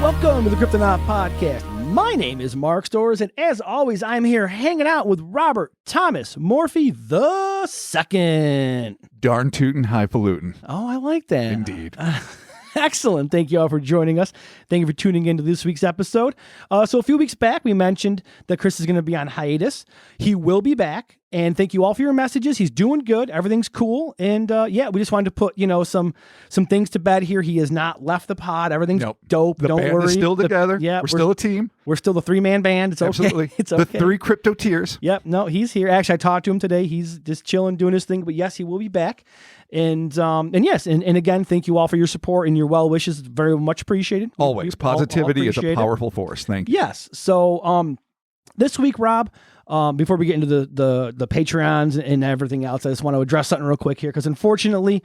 welcome to the Cryptonaut podcast. My name is Mark Storrs, and as always, I'm here hanging out with Robert Thomas Morphy the Second. Darn tootin' highfalutin. Oh, I like that. Indeed. Excellent. Thank you all for joining us. Thank you for tuning into this week's episode. So a few weeks back, we mentioned that Chris is going to be on hiatus. He will be back. And thank you all for your messages. He's doing good. Everything's cool. And yeah, we just wanted to put, some things to bed here. He has not left the pod. Everything's dope. The Don't band worry. is still together. We're still a team. We're still the 3-man band. It's okay. Absolutely. It's okay. The 3 crypto tiers. Yep. No, he's here. Actually, I talked to him today. He's just chilling, doing his thing. But yes, he will be back. And yes, and again, thank you all for your support and your well wishes. Very much appreciated. Always. Positivity is a powerful force. Thank you. Yes. So this week, Rob, before we get into the Patreons and everything else, I just want to address something real quick here, because unfortunately,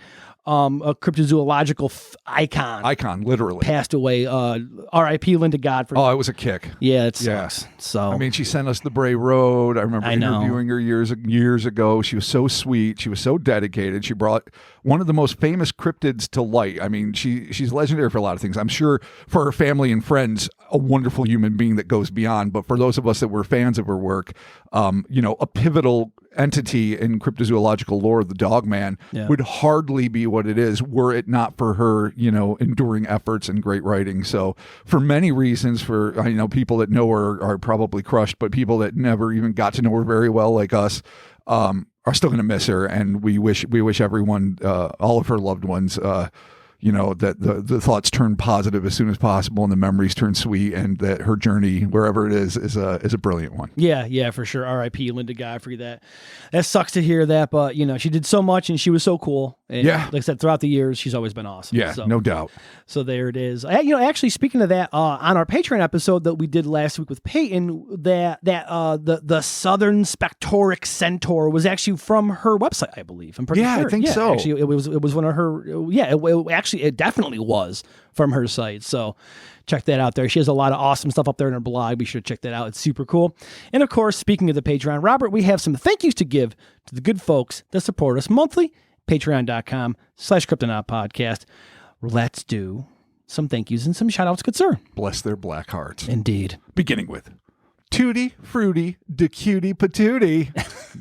a cryptozoological icon literally passed away. R.I.P. Linda Godfrey. Oh, it was a kick. Yeah, it sucks. So I mean, she sent us the Bray Road. I remember interviewing her years ago. She was so sweet. She was so dedicated. She brought one of the most famous cryptids to light. I mean, she's legendary for a lot of things. I'm sure for her family and friends, a wonderful human being that goes beyond. But for those of us that were fans of her work, a pivotal entity in cryptozoological lore, the Dogman, would hardly be what it is were it not for her, enduring efforts and great writing. So for many reasons, I know people that know her are probably crushed, but people that never even got to know her very well, like us, are still going to miss her. And we wish everyone, all of her loved ones, that the thoughts turn positive as soon as possible and the memories turn sweet, and that her journey, wherever it is a brilliant one. Yeah, for sure. R.I.P. Linda Godfrey. That sucks to hear that, but she did so much and she was so cool. And like I said, throughout the years, she's always been awesome. Yeah, no doubt. So there it is. Actually, speaking of that, on our Patreon episode that we did last week with Peyton, the Southern Spectoric Centaur was actually from her website, I believe. I'm pretty sure. I think so. Actually, it was one of her. It definitely was from her site. So check that out there. She has a lot of awesome stuff up there in her blog. Be sure to check that out. It's super cool. And of course, speaking of the Patreon, Robert, we have some thank yous to give to the good folks that support us monthly. Patreon.com/Cryptonaut podcast. Let's do some thank yous and some shout outs, good sir. Bless their black hearts. Indeed. Beginning with Tootie Fruity de Cutie Patootie.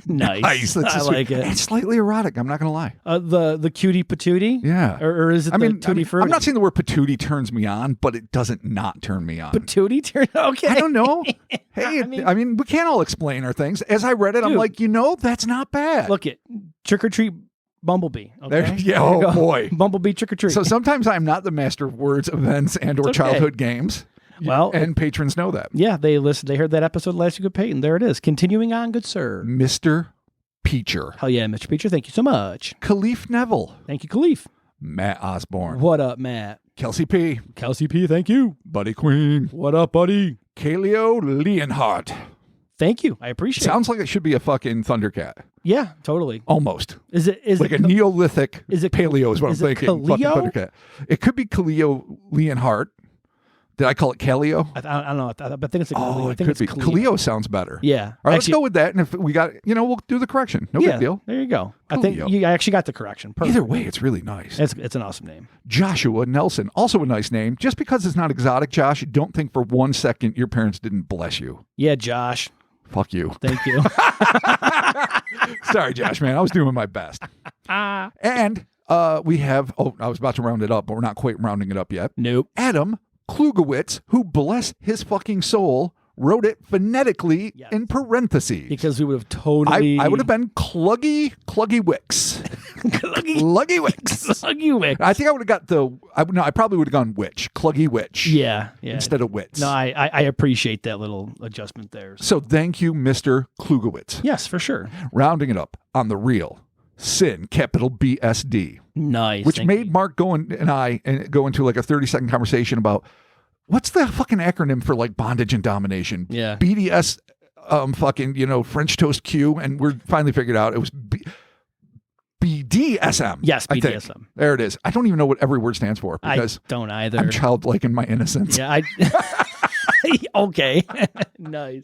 Nice. I like it. It's slightly erotic, I'm not going to lie. The cutie patootie? Yeah. Or is it tutti frutti? I'm not saying the word patootie turns me on, but it doesn't not turn me on. Patootie? Okay. I don't know. Hey, I mean, we can't all explain our things. As I read it, I'm like, that's not bad. Look it. Trick or treat Bumblebee. Okay? Oh boy. Bumblebee trick or treat. So sometimes I'm not the master of words, events, and or childhood games. Well, and patrons know that. Yeah, they listened. They heard that episode last week with Peyton. There it is. Continuing on, good sir. Mr. Peacher. Hell yeah, Mr. Peacher. Thank you so much. Khalif Neville. Thank you, Khalif. Matt Osborne. What up, Matt? Kelsey P. Kelsey P, thank you. Buddy Queen. What up, buddy? Kaleo Leonhardt. Thank you. I appreciate it. Sounds like it should be a fucking Thundercat. Yeah, totally. Almost. Is it like a Neolithic paleo is what I'm thinking. Fucking Thundercat. It could be Kaleo Leonhardt. Did I call it Kaleo? I don't know. I think it's a Kaleo. It could be. Kaleo sounds better. Yeah. All right, let's go with that. And if we got, we'll do the correction. No big deal. There you go. Kaleo. I think you actually got the correction. Perfect. Either way, it's really nice. It's an awesome name. Joshua Nelson, also a nice name. Just because it's not exotic, Josh, don't think for 1 second your parents didn't bless you. Yeah, Josh. Fuck you. Thank you. Sorry, Josh, man. I was doing my best. And we have, I was about to round it up, but we're not quite rounding it up yet. Nope. Adam Klugowitz, who, bless his fucking soul, wrote it phonetically in parentheses. Because we would have totally... I would have been Cluggy Wicks. Cluggy Wicks. Cluggy Wicks. I think I would have got I probably would have gone Witch. Cluggy Witch. Yeah. Instead of Wits. No, I appreciate that little adjustment there. So thank you, Mr. Klugowitz. Yes, for sure. Rounding it up on the real. Sin, capital BSD. Nice. Which made Mark go into like a 30-second conversation about what's the fucking acronym for like bondage and domination? Yeah. BDS, French toast Q, and we're finally figured out it was BDSM. Yes, BDSM. There it is. I don't even know what every word stands for because I don't either. I'm childlike in my innocence. Yeah, Okay. Nice.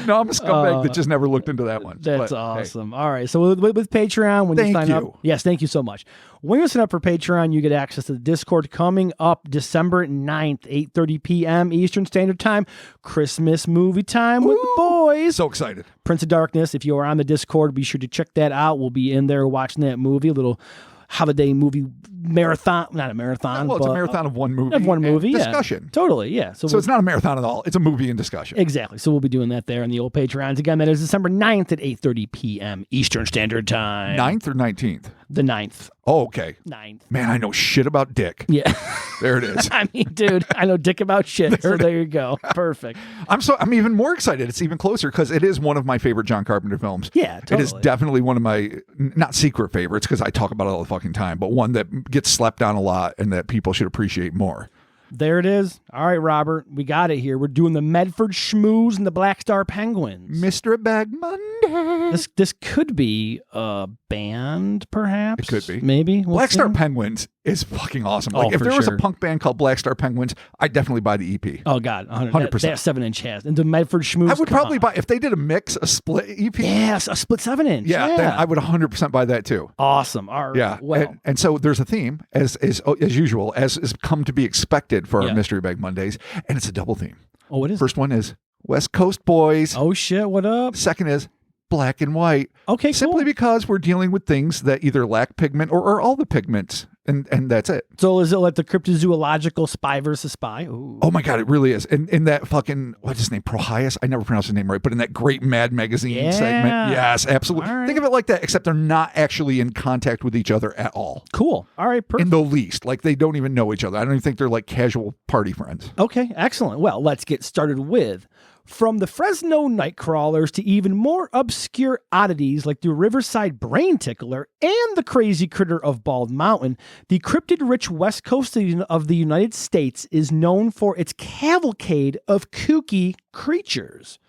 No, I'm a scumbag that just never looked into that one. That's awesome. Hey. All right. So with Patreon, when you sign up. Yes, thank you so much. When you sign up for Patreon, you get access to the Discord coming up December 9th, 8:30 p.m. Eastern Standard Time. Christmas movie time with the boys. So excited. Prince of Darkness. If you are on the Discord, be sure to check that out. We'll be in there watching that movie, a little holiday movie marathon. Not a marathon. Well, it's a marathon of one movie. Of one movie, discussion. Yeah. Totally, yeah. So it's not a marathon at all. It's a movie and discussion. Exactly. So we'll be doing that there in the old Patreons. Again, that is December 9th at 8:30 p.m. Eastern Standard Time. 9th or 19th? The 9th. Oh, okay. 9th. Man, I know shit about dick. Yeah. There it is. I mean, dude, I know dick about shit. There you go. Perfect. I'm even more excited. It's even closer because it is one of my favorite John Carpenter films. Yeah, totally. It is definitely one of my, not secret favorites because I talk about it all the fucking time, but one that gets slept on a lot and that people should appreciate more. There it is. All right, Robert, we got it here. We're doing the Medford Shmoos and the Black Star Penguins. Mr. Bag Monday. This could be a band, perhaps. It could be. Maybe. Black Star Penguins is fucking awesome. Like, if there was a punk band called Black Star Penguins, I'd definitely buy the EP. Oh, God. 100%. That 7-inch has. And the Medford Shmoos. I would probably buy, if they did a mix, a split EP. Yes, a split 7-inch. Yeah, then I would 100% buy that too. Awesome. All right. Yeah. Well. And so there's a theme, as usual, as is come to be expected for our Mystery Bag Mondays, and it's a double theme. Oh, what is First one is West Coast boys. Oh, shit. What up? Second is black and white. Okay, Simply because we're dealing with things that either lack pigment or all the pigments, and that's it. So is it like the cryptozoological spy versus spy? Ooh. Oh my God, it really is. And in that fucking, what's his name? Prohias? I never pronounced his name right, but in that great Mad Magazine segment. Yes, absolutely. Right. Think of it like that, except they're not actually in contact with each other at all. Cool. All right, perfect. In the least. Like, they don't even know each other. I don't even think they're like casual party friends. Okay, excellent. Well, let's get started with from the Fresno Night Crawlers to even more obscure oddities like the Riverside Brain Tickler and the crazy critter of Bald Mountain, the cryptid-rich west coast of the United States is known for its cavalcade of kooky creatures.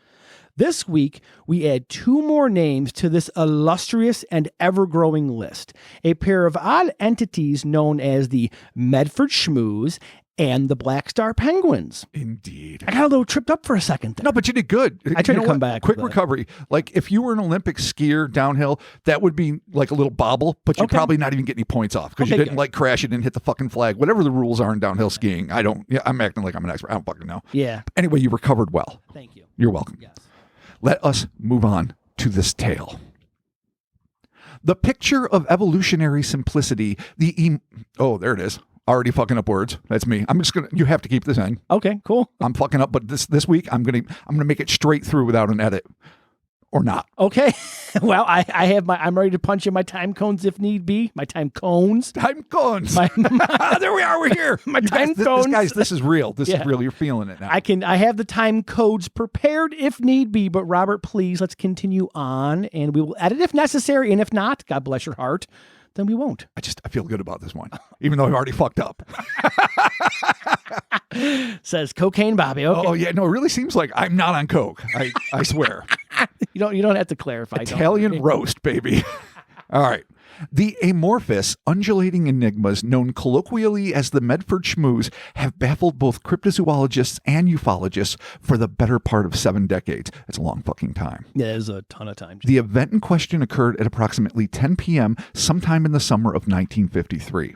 This week, we add 2 more names to this illustrious and ever-growing list, a pair of odd entities known as the Medford Shmoos and the Black Star Penguins. Indeed. I got a little tripped up for a second there. No, but you did good. I tried to come back. Quick recovery. Like, if you were an Olympic skier downhill, that would be like a little bobble, but you'd probably not even get any points off because you didn't like crash, you didn't hit the fucking flag. Whatever the rules are in downhill skiing, I'm acting like I'm an expert. I don't fucking know. Yeah. Anyway, you recovered well. Thank you. You're welcome. Yes. Let us move on to this tale. The picture of evolutionary simplicity, there it is. Already fucking up words. That's me. You have to keep this in. Okay, cool. I'm fucking up, but this week I'm gonna make it straight through without an edit. Or not. Okay. Well, I'm ready to punch in my time cones if need be. My time cones. Time cones. There we are. We're here. My time cones. This is real. This is real. You're feeling it now. I have the time codes prepared if need be, but Robert, please, let's continue on and we will edit if necessary. And if not, God bless your heart, then we won't. I feel good about this one, even though I've already fucked up. Says Cocaine Bobby. Okay. Oh yeah, no, it really seems like I'm not on coke. I swear. You don't have to clarify. Italian roast, baby. All right. The amorphous, undulating enigmas known colloquially as the Medford Shmoos have baffled both cryptozoologists and ufologists for the better part of 7 decades. That's a long fucking time. Yeah, there's a ton of time. The event in question occurred at approximately 10 p.m. sometime in the summer of 1953.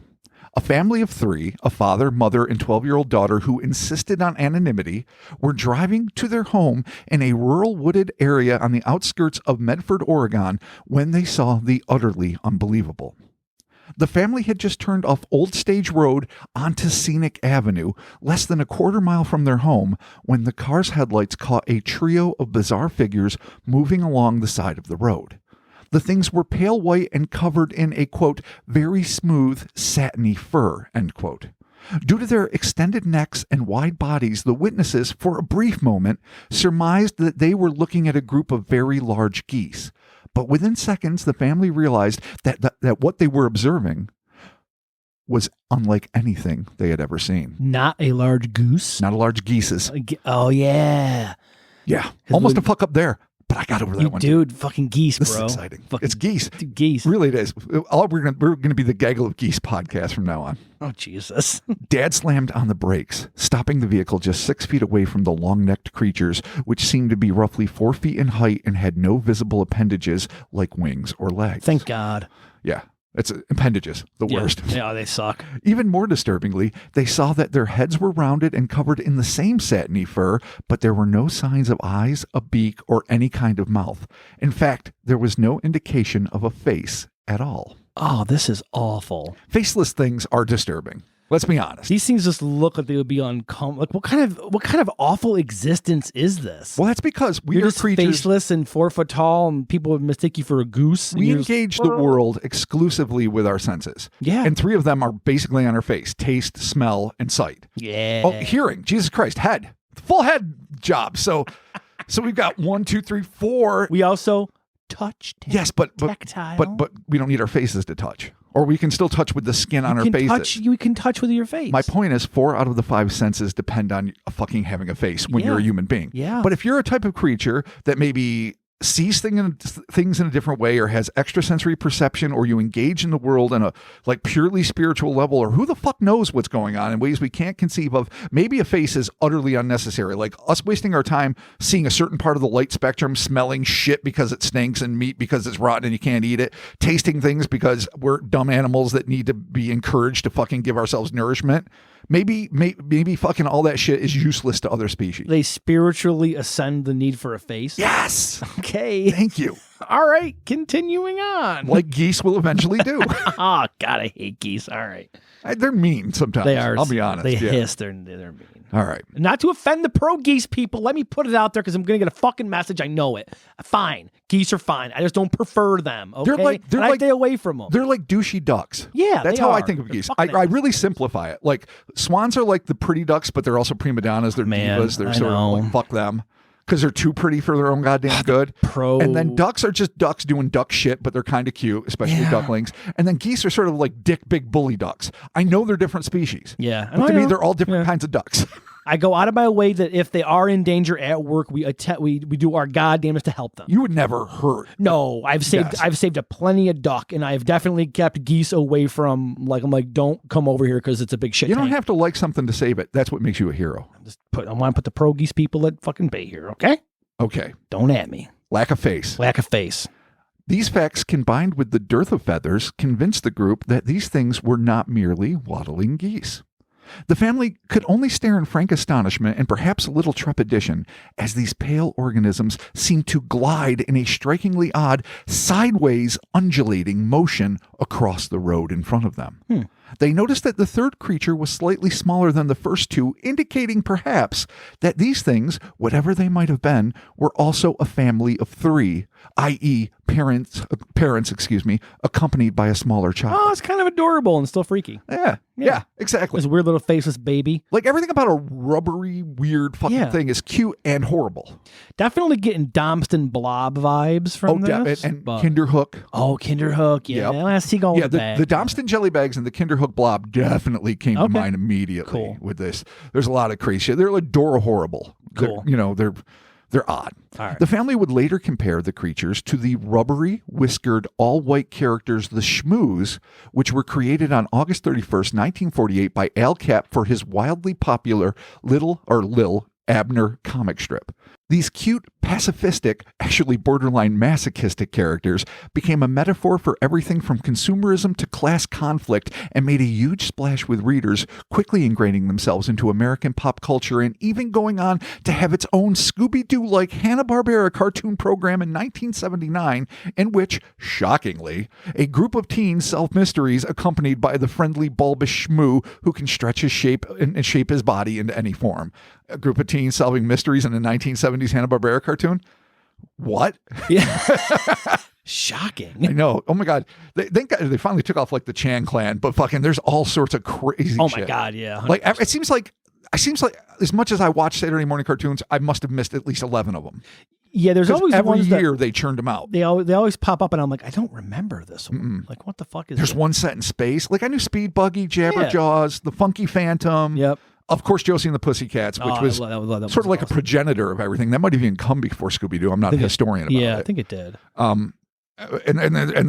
A family of 3, a father, mother, and 12-year-old daughter who insisted on anonymity, were driving to their home in a rural wooded area on the outskirts of Medford, Oregon, when they saw the utterly unbelievable. The family had just turned off Old Stage Road onto Scenic Avenue, less than a quarter mile from their home, when the car's headlights caught a trio of bizarre figures moving along the side of the road. The things were pale white and covered in a, quote, very smooth, satiny fur, end quote. Due to their extended necks and wide bodies, the witnesses, for a brief moment, surmised that they were looking at a group of very large geese. But within seconds, the family realized that what they were observing was unlike anything they had ever seen. Not a large goose? Not a large geese's. Oh, yeah. Yeah, almost a fuck up there. But I got over that one. Dude, fucking geese, this bro. Is exciting. Fucking it's geese. Dude, geese. Really, it is. We're gonna be the Gaggle of Geese podcast from now on. Oh, Jesus. Dad slammed on the brakes, stopping the vehicle just 6 feet away from the long-necked creatures, which seemed to be roughly 4 feet in height and had no visible appendages like wings or legs. Thank God. Yeah. It's appendages, the worst. Yeah, they suck. Even more disturbingly, they saw that their heads were rounded and covered in the same satiny fur, but there were no signs of eyes, a beak, or any kind of mouth. In fact, there was no indication of a face at all. Oh, this is awful. Faceless things are disturbing. Let's be honest. These things just look like they would be uncomfortable. Like, what kind of awful existence is this? Well, that's because we You're are just creatures. Faceless and 4 foot tall, and people would mistake you for a goose. We engage the world exclusively with our senses. Yeah. And 3 of them are basically on our face: taste, smell, and sight. Yeah. Oh, hearing. Jesus Christ. Head. Full head job. So we've got 1, 2, 3, 4. We also touch. Yes, but tactile. But we don't need our faces to touch. Or we can still touch with the skin on our faces. You can touch with your face. My point is 4 out of the 5 senses depend on fucking having a face when you're a human being. Yeah. But if you're a type of creature that maybe sees things in a different way, or has extrasensory perception, or you engage in the world in a like purely spiritual level, or who the fuck knows what's going on in ways we can't conceive of, maybe a face is utterly unnecessary. Like us wasting our time seeing a certain part of the light spectrum, smelling shit because it stinks and meat because it's rotten and you can't eat it, tasting things because we're dumb animals that need to be encouraged to fucking give ourselves nourishment. Maybe fucking all that shit is useless to other species. They spiritually ascend the need for a face. Yes. Okay. Thank you. All right. Continuing on. Like geese will eventually do. Oh, God, I hate geese. All right. They're mean sometimes. They are. I'll be honest. They hiss. They're mean. All right. Not to offend the pro geese people. Let me put it out there because I'm going to get a fucking message. I know it. Fine. Geese are fine. I just don't prefer them. Okay. They're I like stay away from them. They're like douchey ducks. Yeah, that's how I think of geese. I really simplify it. Like swans are like the pretty ducks, but they're also prima donnas. They're divas. They're sort of like fuck them because they're too pretty for their own goddamn good. And then ducks are just ducks doing duck shit, but they're kind of cute, especially ducklings. And then geese are sort of like big bully ducks. I know they're different species. Yeah, but to me, they're all different kinds of ducks. I go out of my way that if they are in danger at work, we do our goddamnest to help them. You would never hurt. No, I've saved a plenty of duck, and I've definitely kept geese away from. Like I'm like, don't come over here because it's a big shit. You don't have to like something to save it. That's what makes you a hero. I want to put the pro geese people at fucking bay here. Okay. Okay. Don't at me. Lack of face. Lack of face. These facts, combined with the dearth of feathers, convinced the group that these things were not merely waddling geese. The family could only stare in frank astonishment and perhaps a little trepidation as these pale organisms seemed to glide in a strikingly odd, sideways, undulating motion across the road in front of them. They noticed that the third creature was slightly smaller than the first 2, indicating perhaps that these things, whatever they might have been, were also a family of 3, i.e. parents, accompanied by a smaller child. Oh, it's kind of adorable and still freaky. Yeah, exactly. This weird little faceless baby. Like everything about a rubbery, weird fucking thing is cute and horrible. Definitely getting Domston Blob vibes from this. And Kinderhook. Oh, Kinderhook. Yeah. The Domston jelly bags and the Kinderhook blob definitely came to mind immediately with this. There's a lot of crazy shit. They're adorable. Cool. They're odd. All right. The family would later compare the creatures to the rubbery, whiskered, all-white characters, the Shmoos, which were created on August 31st, 1948 by Al Capp for his wildly popular Lil Abner comic strip. These cute, pacifistic, actually borderline masochistic characters became a metaphor for everything from consumerism to class conflict and made a huge splash with readers, quickly ingraining themselves into American pop culture and even going on to have its own Scooby-Doo-like Hanna-Barbera cartoon program in 1979 in which, shockingly, a group of teens solve mysteries accompanied by the friendly bulbous Shmoo who can stretch his shape and shape his body into any form. A group of teens solving mysteries in a 1970s Hanna-Barbera cartoon? What? Yeah. Shocking. I know. Oh my God. They finally took off like the Chan clan, but fucking there's all sorts of crazy shit. Oh my God, yeah. 100%. Like it seems like as much as I watch Saturday morning cartoons, I must have missed at least 11 of them. Yeah, there's always every year they churned them out. They always pop up, and I'm like, I don't remember this one. Like, what the fuck is? There's one set in space. Like I knew Speed Buggy, Jabberjaws, the Funky Phantom. Yep. Of course, Josie and the Pussycats, which was sort of like awesome. A progenitor of everything. That might have even come before Scooby-Doo. I'm not a historian about it. Yeah, I think it did. And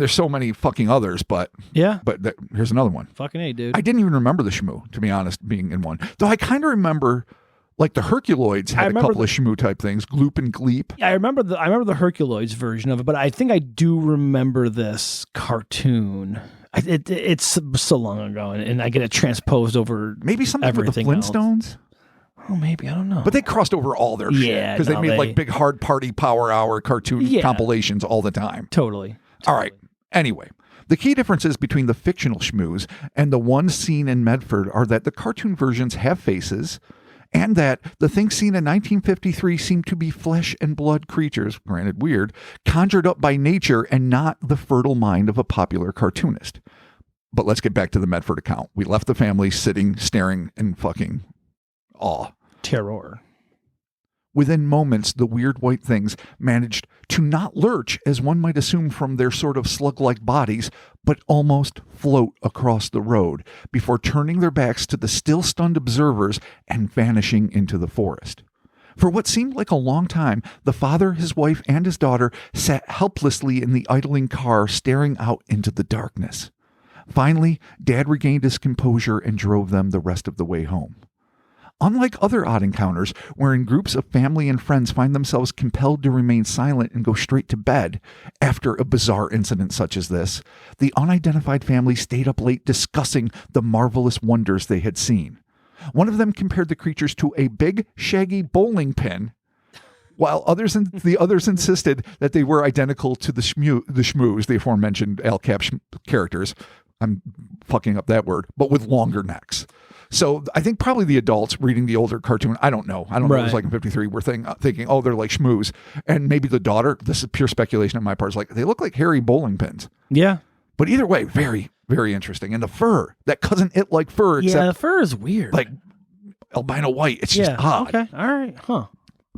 there's so many fucking others, but here's another one. Fucking A, dude. I didn't even remember the Shmoo, to be honest, being in one. Though I kind of remember, like the Herculoids had a couple of Shmoo type things, Gloop and Gleep. Yeah, I remember the Herculoids version of it, but I think I do remember this cartoon. It's so long ago, and I get it transposed over maybe something with the Flintstones. Else. Oh, maybe, I don't know. But they crossed over all their shit because they made like big hard party power hour cartoon compilations all the time. Totally. All right. Anyway, the key differences between the fictional Shmoos and the ones seen in Medford are that the cartoon versions have faces, and that the things seen in 1953 seem to be flesh and blood creatures, granted weird, conjured up by nature and not the fertile mind of a popular cartoonist. But let's get back to the Medford account. We left the family sitting, staring in fucking awe. Terror. Within moments, the weird white things managed to not lurch, as one might assume from their sort of slug-like bodies, but almost float across the road before turning their backs to the still stunned observers and vanishing into the forest. For what seemed like a long time, the father, his wife, and his daughter sat helplessly in the idling car, staring out into the darkness. Finally, Dad regained his composure and drove them the rest of the way home. Unlike other odd encounters, wherein groups of family and friends find themselves compelled to remain silent and go straight to bed after a bizarre incident such as this, the unidentified family stayed up late discussing the marvelous wonders they had seen. One of them compared the creatures to a big, shaggy bowling pin, while the others insisted that they were identical to the Shmoos, the aforementioned Al-Cap characters. I'm fucking up that word, but with longer necks. So I think probably the adults reading the older cartoon, I don't know. It was like in 53, were thinking, oh, they're like Shmoos. And maybe the daughter, this is pure speculation on my part, is like, they look like hairy bowling pins. Yeah. But either way, very, very interesting. And the fur, that cousin it-like fur. Except the fur is weird. Like albino white. It's just odd. Okay. All right. Huh.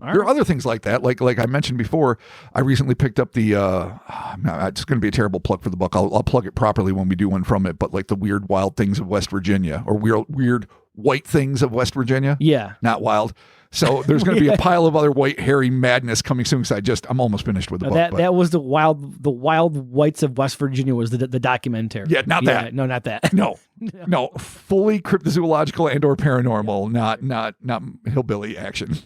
There are other things like that. Like I mentioned before, I recently picked up the, it's going to be a terrible plug for the book. I'll plug it properly when we do one from it, but like the Weird Wild Things of West Virginia, or Weird White Things of West Virginia. Yeah. Not wild. So there's going to be a pile of other white, hairy madness coming soon. So I'm almost finished with the book. That was the Wild Whites of West Virginia was the documentary. Yeah, not that. No, not that. No, fully cryptozoological and or paranormal, not hillbilly action.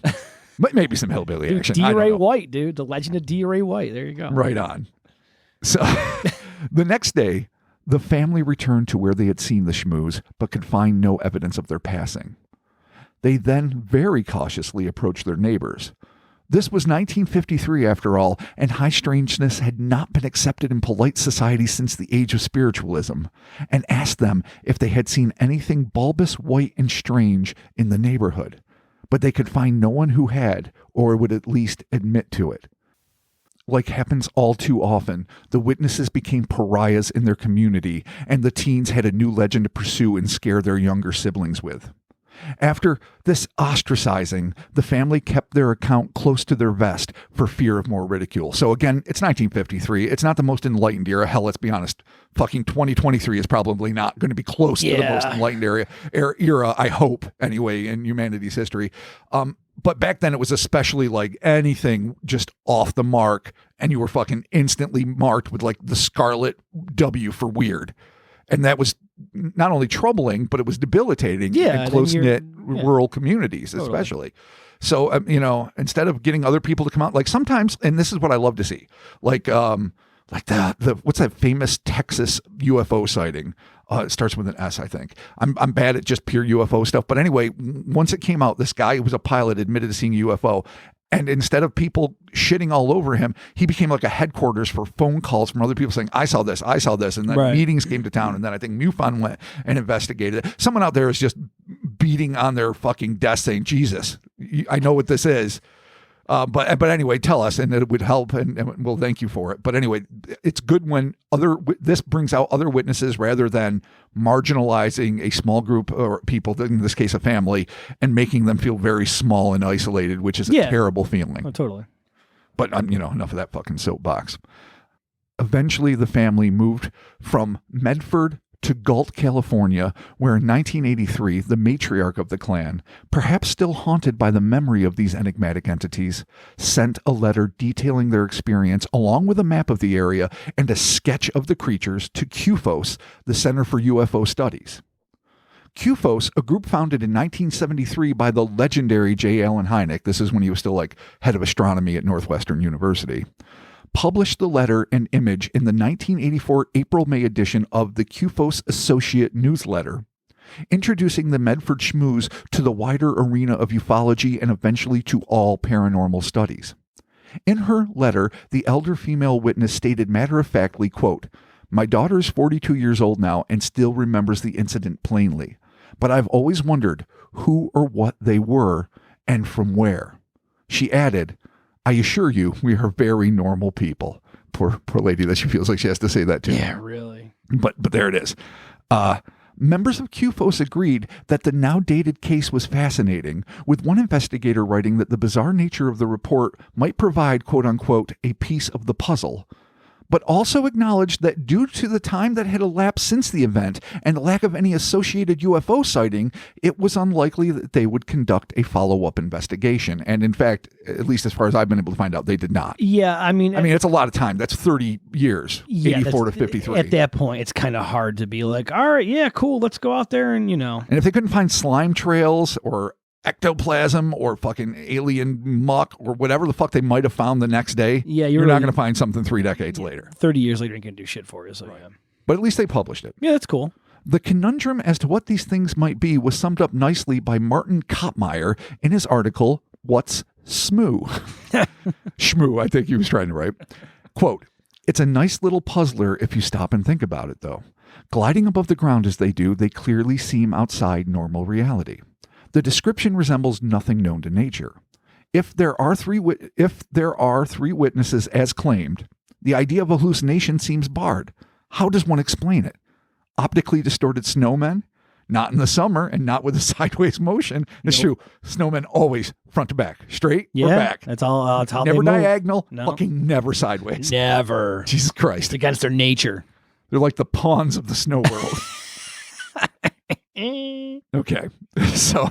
But maybe some hillbilly action. D. Ray White, dude. The legend of D. Ray White. There you go. Right on. So the next day, the family returned to where they had seen the Shmoos, but could find no evidence of their passing. They then very cautiously approached their neighbors. This was 1953 after all, and high strangeness had not been accepted in polite society since the age of spiritualism, and asked them if they had seen anything bulbous, white, and strange in the neighborhood. But they could find no one who had, or would at least admit to it. Like happens all too often, the witnesses became pariahs in their community, and the teens had a new legend to pursue and scare their younger siblings with. After this ostracizing, the family kept their account close to their vest for fear of more ridicule. So again, it's 1953. It's not the most enlightened era. Hell, let's be honest. Fucking 2023 is probably not going to be close to the most enlightened era, I hope, anyway, in humanity's history. But back then it was especially like anything just off the mark, and you were fucking instantly marked with like the scarlet W for weird. And that was not only troubling, but it was debilitating in close-knit rural communities, especially. So, instead of getting other people to come out, like sometimes, and this is what I love to see, like the what's that famous Texas UFO sighting? It starts with an S, I think. I'm bad at just pure UFO stuff. But anyway, once it came out, this guy who was a pilot admitted to seeing a UFO. And instead of people shitting all over him, he became like a headquarters for phone calls from other people saying, I saw this. And then meetings came to town. And then I think MUFON went and investigated it. Someone out there is just beating on their fucking desk saying, Jesus, I know what this is. But anyway, tell us, and it would help, and we'll thank you for it. But anyway, it's good when this brings out other witnesses rather than marginalizing a small group or people, in this case a family, and making them feel very small and isolated, which is a terrible feeling. Oh, totally. But enough of that fucking soapbox. Eventually, the family moved from Medford to Galt, California, where in 1983, the matriarch of the clan, perhaps still haunted by the memory of these enigmatic entities, sent a letter detailing their experience along with a map of the area and a sketch of the creatures to CUFOS, the Center for UFO Studies. CUFOS, a group founded in 1973 by the legendary J. Allen Hynek, this is when he was still like head of astronomy at Northwestern University, published the letter and image in the 1984 April-May edition of the CUFOS Associate newsletter, introducing the Medford Shmoos to the wider arena of ufology and eventually to all paranormal studies. In her letter, the elder female witness stated matter-of-factly, quote, "My daughter is 42 years old now and still remembers the incident plainly, but I've always wondered who or what they were and from where." She added, "I assure you, we are very normal people." Poor lady that she feels like she has to say that to. Yeah, really. But there it is. Members of CUFOS agreed that the now dated case was fascinating, with one investigator writing that the bizarre nature of the report might provide, quote unquote, a piece of the puzzle, but also acknowledged that due to the time that had elapsed since the event and the lack of any associated UFO sighting, it was unlikely that they would conduct a follow-up investigation. And in fact, at least as far as I've been able to find out, they did not. Yeah, I mean, it's a lot of time. That's 30 years, 84 to 53. At that point, it's kind of hard to be like, all right, yeah, cool, let's go out there and, And if they couldn't find slime trails or ectoplasm or fucking alien muck or whatever the fuck they might have found the next day, you're not going to find something 3 decades later. 30 years later, ain't going to do shit for you. So, yeah. But at least they published it. Yeah, that's cool. The conundrum as to what these things might be was summed up nicely by Martin Kottmeyer in his article, What's Shmoo? Shmoo, I think he was trying to write. Quote, "It's a nice little puzzler if you stop and think about it, though. Gliding above the ground as they do, they clearly seem outside normal reality. The description resembles nothing known to nature. If there are three witnesses as claimed, the idea of a hallucination seems barred. How does one explain it? Optically distorted snowmen? Not in the summer and not with a sideways motion. It's true. Snowmen always front to back, straight or back. That's all. That's how never they move. Diagonal. No. Fucking never sideways. Never. Jesus Christ. It's against their nature. They're like the pawns of the snow world. Okay, so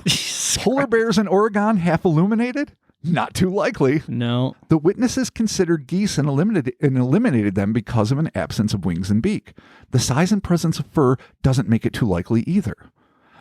polar bears in Oregon half illuminated? Not too likely. No. The witnesses considered geese and eliminated them because of an absence of wings and beak. The size and presence of fur doesn't make it too likely either.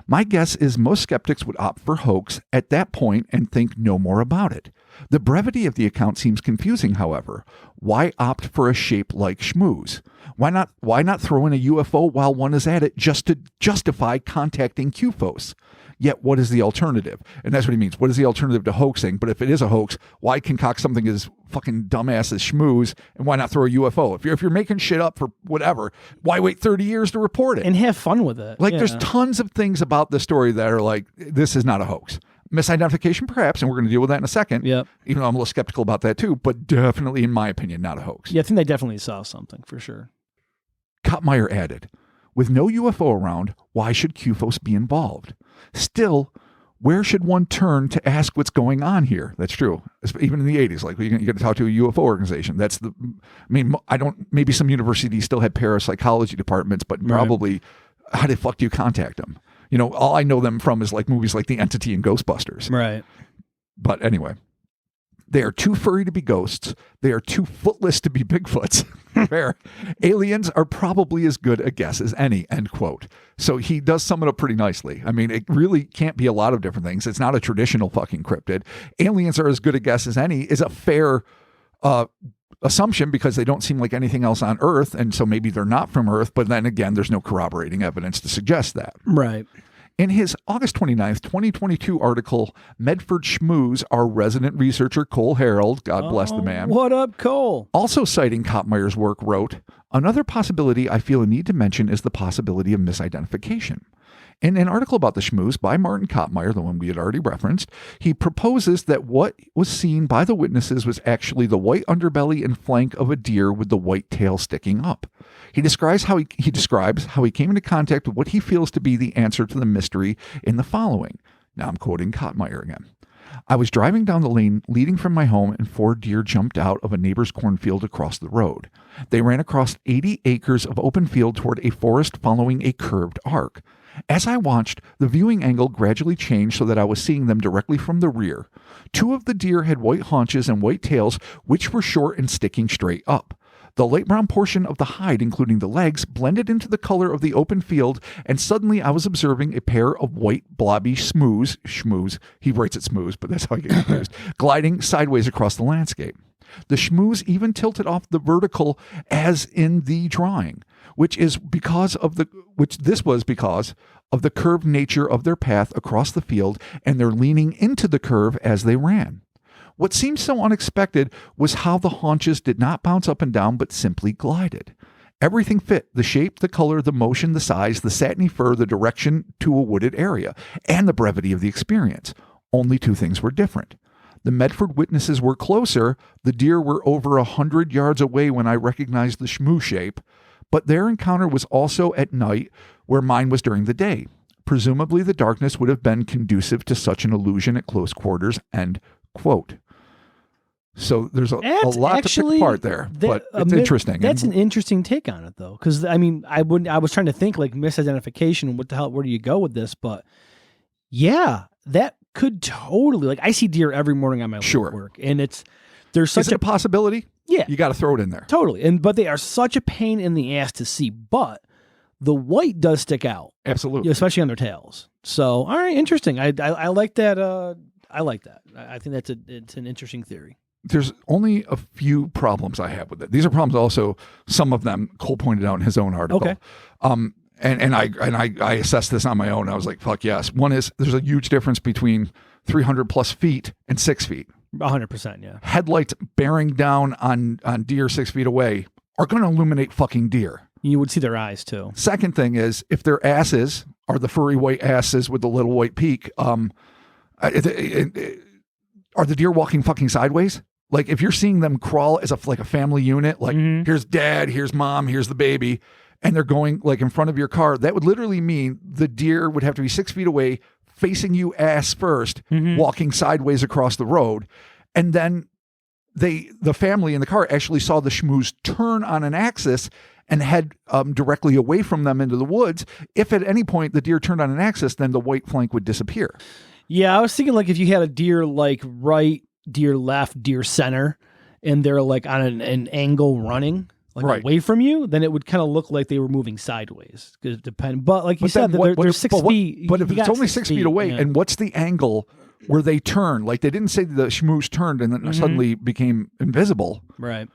My guess is most skeptics would opt for hoax at that point and think no more about it. The brevity of the account seems confusing, however. Why opt for a shape like schmooze? Why not throw in a UFO while one is at it just to justify contacting CUFOS? Yet what is the alternative? And that's what he means. What is the alternative to hoaxing? But if it is a hoax, why concoct something as fucking dumbass as schmooze, and why not throw a UFO? If you're making shit up for whatever, why wait 30 years to report it? And have fun with it. There's tons of things about the story that are like, this is not a hoax. Misidentification, perhaps, and we're going to deal with that in a second. Yep. Even though I'm a little skeptical about that too, but definitely, in my opinion, not a hoax. Yeah, I think they definitely saw something for sure. Kottmeyer added, with no UFO around, why should CUFOS be involved? Still, where should one turn to ask what's going on here? That's true. Even in the 80s, like you got to talk to a UFO organization. Maybe some universities still had parapsychology departments, but probably how the fuck do you contact them? All I know them from is like movies like The Entity and Ghostbusters. Right. But anyway, they are too furry to be ghosts. They are too footless to be Bigfoots. Fair. Aliens are probably as good a guess as any, end quote. So he does sum it up pretty nicely. I mean, it really can't be a lot of different things. It's not a traditional fucking cryptid. Aliens are as good a guess as any is a fair assumption because they don't seem like anything else on Earth, and so maybe they're not from Earth, but then again, there's no corroborating evidence to suggest that. Right. In his August 29th, 2022 article, Medford Shmoos, our resident researcher Cole Harold, God bless the man. What up, Cole? Also citing Kottmeyer's work, wrote, another possibility I feel a need to mention is the possibility of misidentification. In an article about the Shmoos by Martin Kottmeyer, the one we had already referenced, he proposes that what was seen by the witnesses was actually the white underbelly and flank of a deer with the white tail sticking up. He describes how he came into contact with what he feels to be the answer to the mystery in the following. Now I'm quoting Kottmeyer again. I was driving down the lane leading from my home, and 4 deer jumped out of a neighbor's cornfield across the road. They ran across 80 acres of open field toward a forest following a curved arc. As I watched, the viewing angle gradually changed so that I was seeing them directly from the rear. 2 of the deer had white haunches and white tails, which were short and sticking straight up. The light brown portion of the hide, including the legs, blended into the color of the open field, and suddenly I was observing a pair of white blobby schmooze, he writes it smooze, but that's how I get confused, gliding sideways across the landscape. The schmooze even tilted off the vertical as in the drawing, which was because of the curved nature of their path across the field and their leaning into the curve as they ran. What seemed so unexpected was how the haunches did not bounce up and down, but simply glided. Everything fit: the shape, the color, the motion, the size, the satiny fur, the direction to a wooded area, and the brevity of the experience. Only 2 things were different. The Medford witnesses were closer. The deer were over 100 yards away when I recognized the shmoo shape, but their encounter was also at night, where mine was during the day. Presumably the darkness would have been conducive to such an illusion at close quarters, end quote. So there's a lot to pick apart there, but it's interesting. That's an interesting take on it, though, because I mean, I was trying to think like misidentification. What the hell? Where do you go with this? But yeah, that could totally, like, I see deer every morning on my work, and there's such a possibility. Yeah, you got to throw it in there totally, but they are such a pain in the ass to see. But the white does stick out, absolutely, especially on their tails. So all right, interesting. I like that. I like that. I think it's an interesting theory. There's only a few problems I have with it. These are problems also, some of them Cole pointed out in his own article. Okay. And I assessed this on my own. I was like, fuck yes. One is there's a huge difference between 300 plus feet and 6 feet. 100%, yeah. Headlights bearing down on deer 6 feet away are going to illuminate fucking deer. You would see their eyes too. Second thing is, if their asses are the furry white asses with the little white peak, are the deer walking fucking sideways? Like, if you're seeing them crawl as like a family unit, like here's dad, here's mom, here's the baby, and they're going like in front of your car, that would literally mean the deer would have to be 6 feet away, facing you ass first, walking sideways across the road. And then the family in the car actually saw the schmooze turn on an axis and head directly away from them into the woods. If at any point the deer turned on an axis, then the white flank would disappear. Yeah, I was thinking like if you had a deer like right, deer left, deer center, and they're like on an angle running like away from you, then it would kind of look like they were moving sideways. But like you said, they're 6 feet. But if it's only 6 feet away, and what's the angle where they turn? Like, they didn't say the schmooze turned and then suddenly became invisible. Right.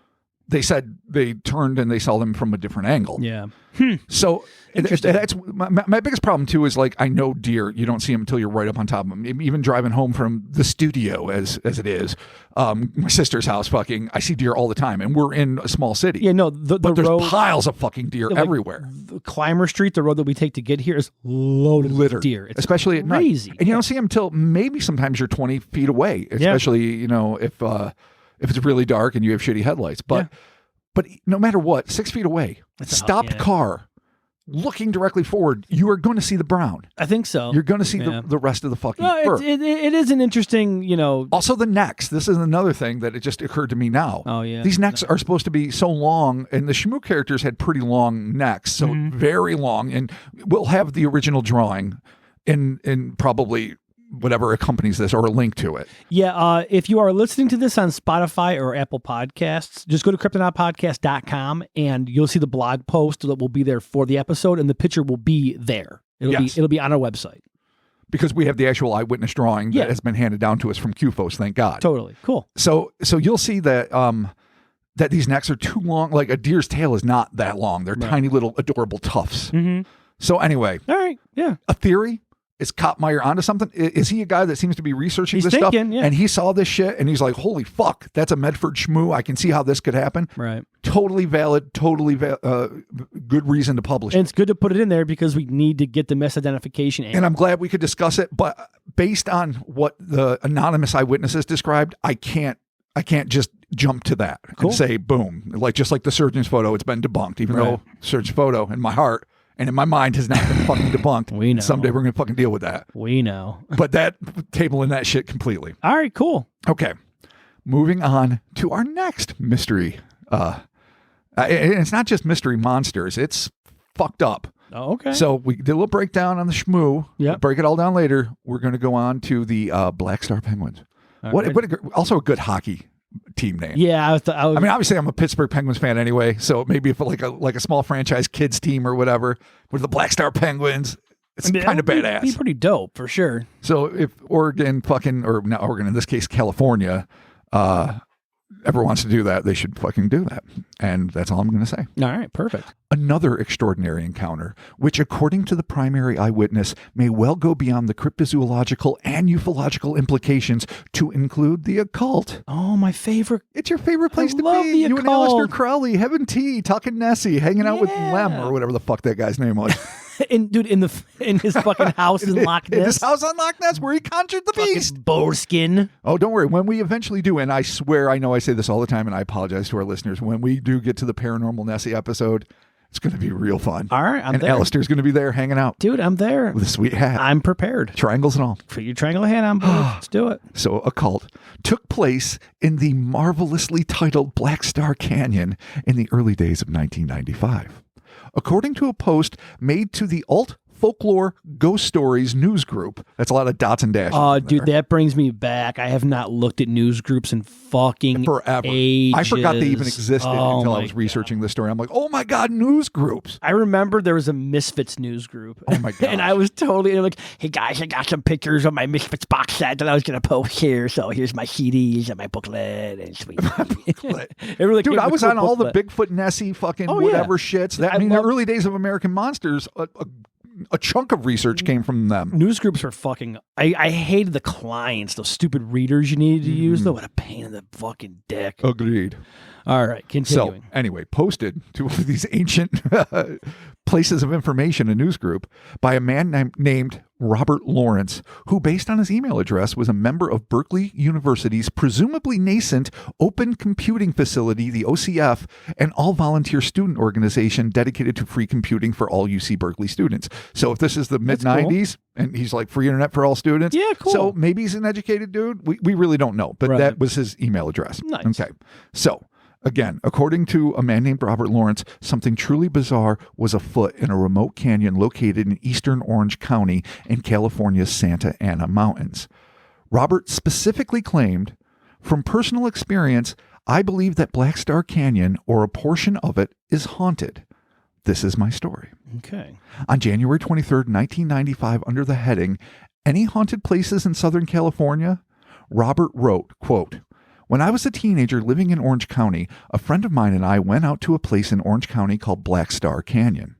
They said they turned and they saw them from a different angle. Yeah. So that's my biggest problem too, is like, I know deer, you don't see them until you're right up on top of them. Even driving home from the studio as it is, my sister's house, I see deer all the time, and we're in a small city. Yeah, no, there's piles of fucking deer everywhere. The Climber Street, the road that we take to get here, is loaded with deer. It's especially crazy. At night. And you don't see them until maybe sometimes you're 20 feet away, especially, if it's really dark and you have shitty headlights. But no matter what, 6 feet away, stopped car, looking directly forward, you are going to see the brown. I think so. You're going to see the rest of the fucking fur. It is an interesting, Also the necks. This is another thing that it just occurred to me now. Oh, yeah. These necks are supposed to be so long, and the shmoo characters had pretty long necks, so very long. And we'll have the original drawing in probably whatever accompanies this, or a link to it. Yeah, if you are listening to this on Spotify or Apple Podcasts, just go to cryptonautpodcast.com and you'll see the blog post that will be there for the episode, and the picture will be there. It'll be on our website. Because we have the actual eyewitness drawing that has been handed down to us from QFOS, thank God. Totally. Cool. So you'll see that that these necks are too long. Like, a deer's tail is not that long. They're tiny little adorable tufts. So anyway. All right. Yeah. A theory. Is Kottmeyer onto something? Is he a guy that seems to be reaching this stuff? Yeah. And he saw this shit and he's like, holy fuck, that's a Medford Shmoo. I can see how this could happen. Right. Totally valid, good reason to publish and it's good to put it in there because we need to get the misidentification. And I'm glad we could discuss it. But based on what the anonymous eyewitnesses described, I can't just jump to that and say, boom. Just like the surgeon's photo, it's been debunked, even though surgeon's photo in my heart And in my mind has not been fucking debunked. We know. Someday we're going to fucking deal with that. We know. But that tabling that shit completely. All right, cool. Okay. Moving on to our next mystery. And it's not just mystery monsters. It's fucked up. Oh, okay. So we did a little breakdown on the Shmoo. Yeah. We'll break it all down later. We're going to go on to the Black Star Penguins. Right. Also a good hockey team name. Yeah, I mean, obviously, I'm a Pittsburgh Penguins fan anyway, so maybe if like a small franchise kids team or whatever with the Black Star Penguins, it's kind of badass. Be pretty dope for sure. So if Oregon or not Oregon, in this case California, ever wants to do that, they should fucking do that. And that's all I'm going to say. All right, perfect. Another extraordinary encounter, which according to the primary eyewitness may well go beyond the cryptozoological and ufological implications to include the occult. Oh, my favorite. It's your favorite place to love be. the You and occult. Alistair Crowley having tea, talking Nessie, hanging out with Lem or whatever the fuck that guy's name was. In his fucking house in Loch Ness. In his house on Loch Ness where he conjured the beast. Boarskin. Oh, don't worry. When we eventually do, and I swear, I know I say this all the time, and I apologize to our listeners, when we do get to the Paranormal Nessie episode, it's going to be real fun. All right, I'm there. Alistair's going to be there hanging out. Dude, I'm there. With a sweet hat. I'm prepared. Triangles and all. For your triangle hat on board. Let's do it. So, occult took place in the marvelously titled Black Star Canyon in the early days of 1995. According to a post made to the Alt Folklore Ghost Stories news group. That's a lot of dots and dashes. Oh, dude, that brings me back. I have not looked at news groups in fucking forever. ages. I forgot they even existed until I was researching this story. I'm like, oh my God, news groups. I remember there was a Misfits news group. Oh my God. And I was totally like, hey guys, I got some pictures of my Misfits box set that I was going to post here. So here's my CDs and my booklet and sweet. Dude, I was on all the Bigfoot Nessie fucking whatever shits. That, I mean, the early days of American Monsters, a chunk of research came from them. News groups are fucking... I hated the clients, those stupid readers you needed to use, though. What a pain in the fucking dick. Agreed. All right, continuing. So, anyway, posted to one of these ancient places of information, a news group, by a man named Robert Lawrence, who, based on his email address, was a member of Berkeley University's presumably nascent Open Computing Facility, the OCF, an all-volunteer student organization dedicated to free computing for all UC Berkeley students. So if this is the mid-90s, and he's like free internet for all students, yeah, cool. So maybe he's an educated dude. We really don't know, but that was his email address. Nice. Okay, so... Again, according to a man named Robert Lawrence, something truly bizarre was afoot in a remote canyon located in eastern Orange County in California's Santa Ana Mountains. Robert specifically claimed, from personal experience, I believe that Black Star Canyon, or a portion of it, is haunted. This is my story. Okay. On January 23rd, 1995, under the heading, Any Haunted Places in Southern California? Robert wrote, quote, when I was a teenager living in Orange County, a friend of mine and I went out to a place in Orange County called Black Star Canyon.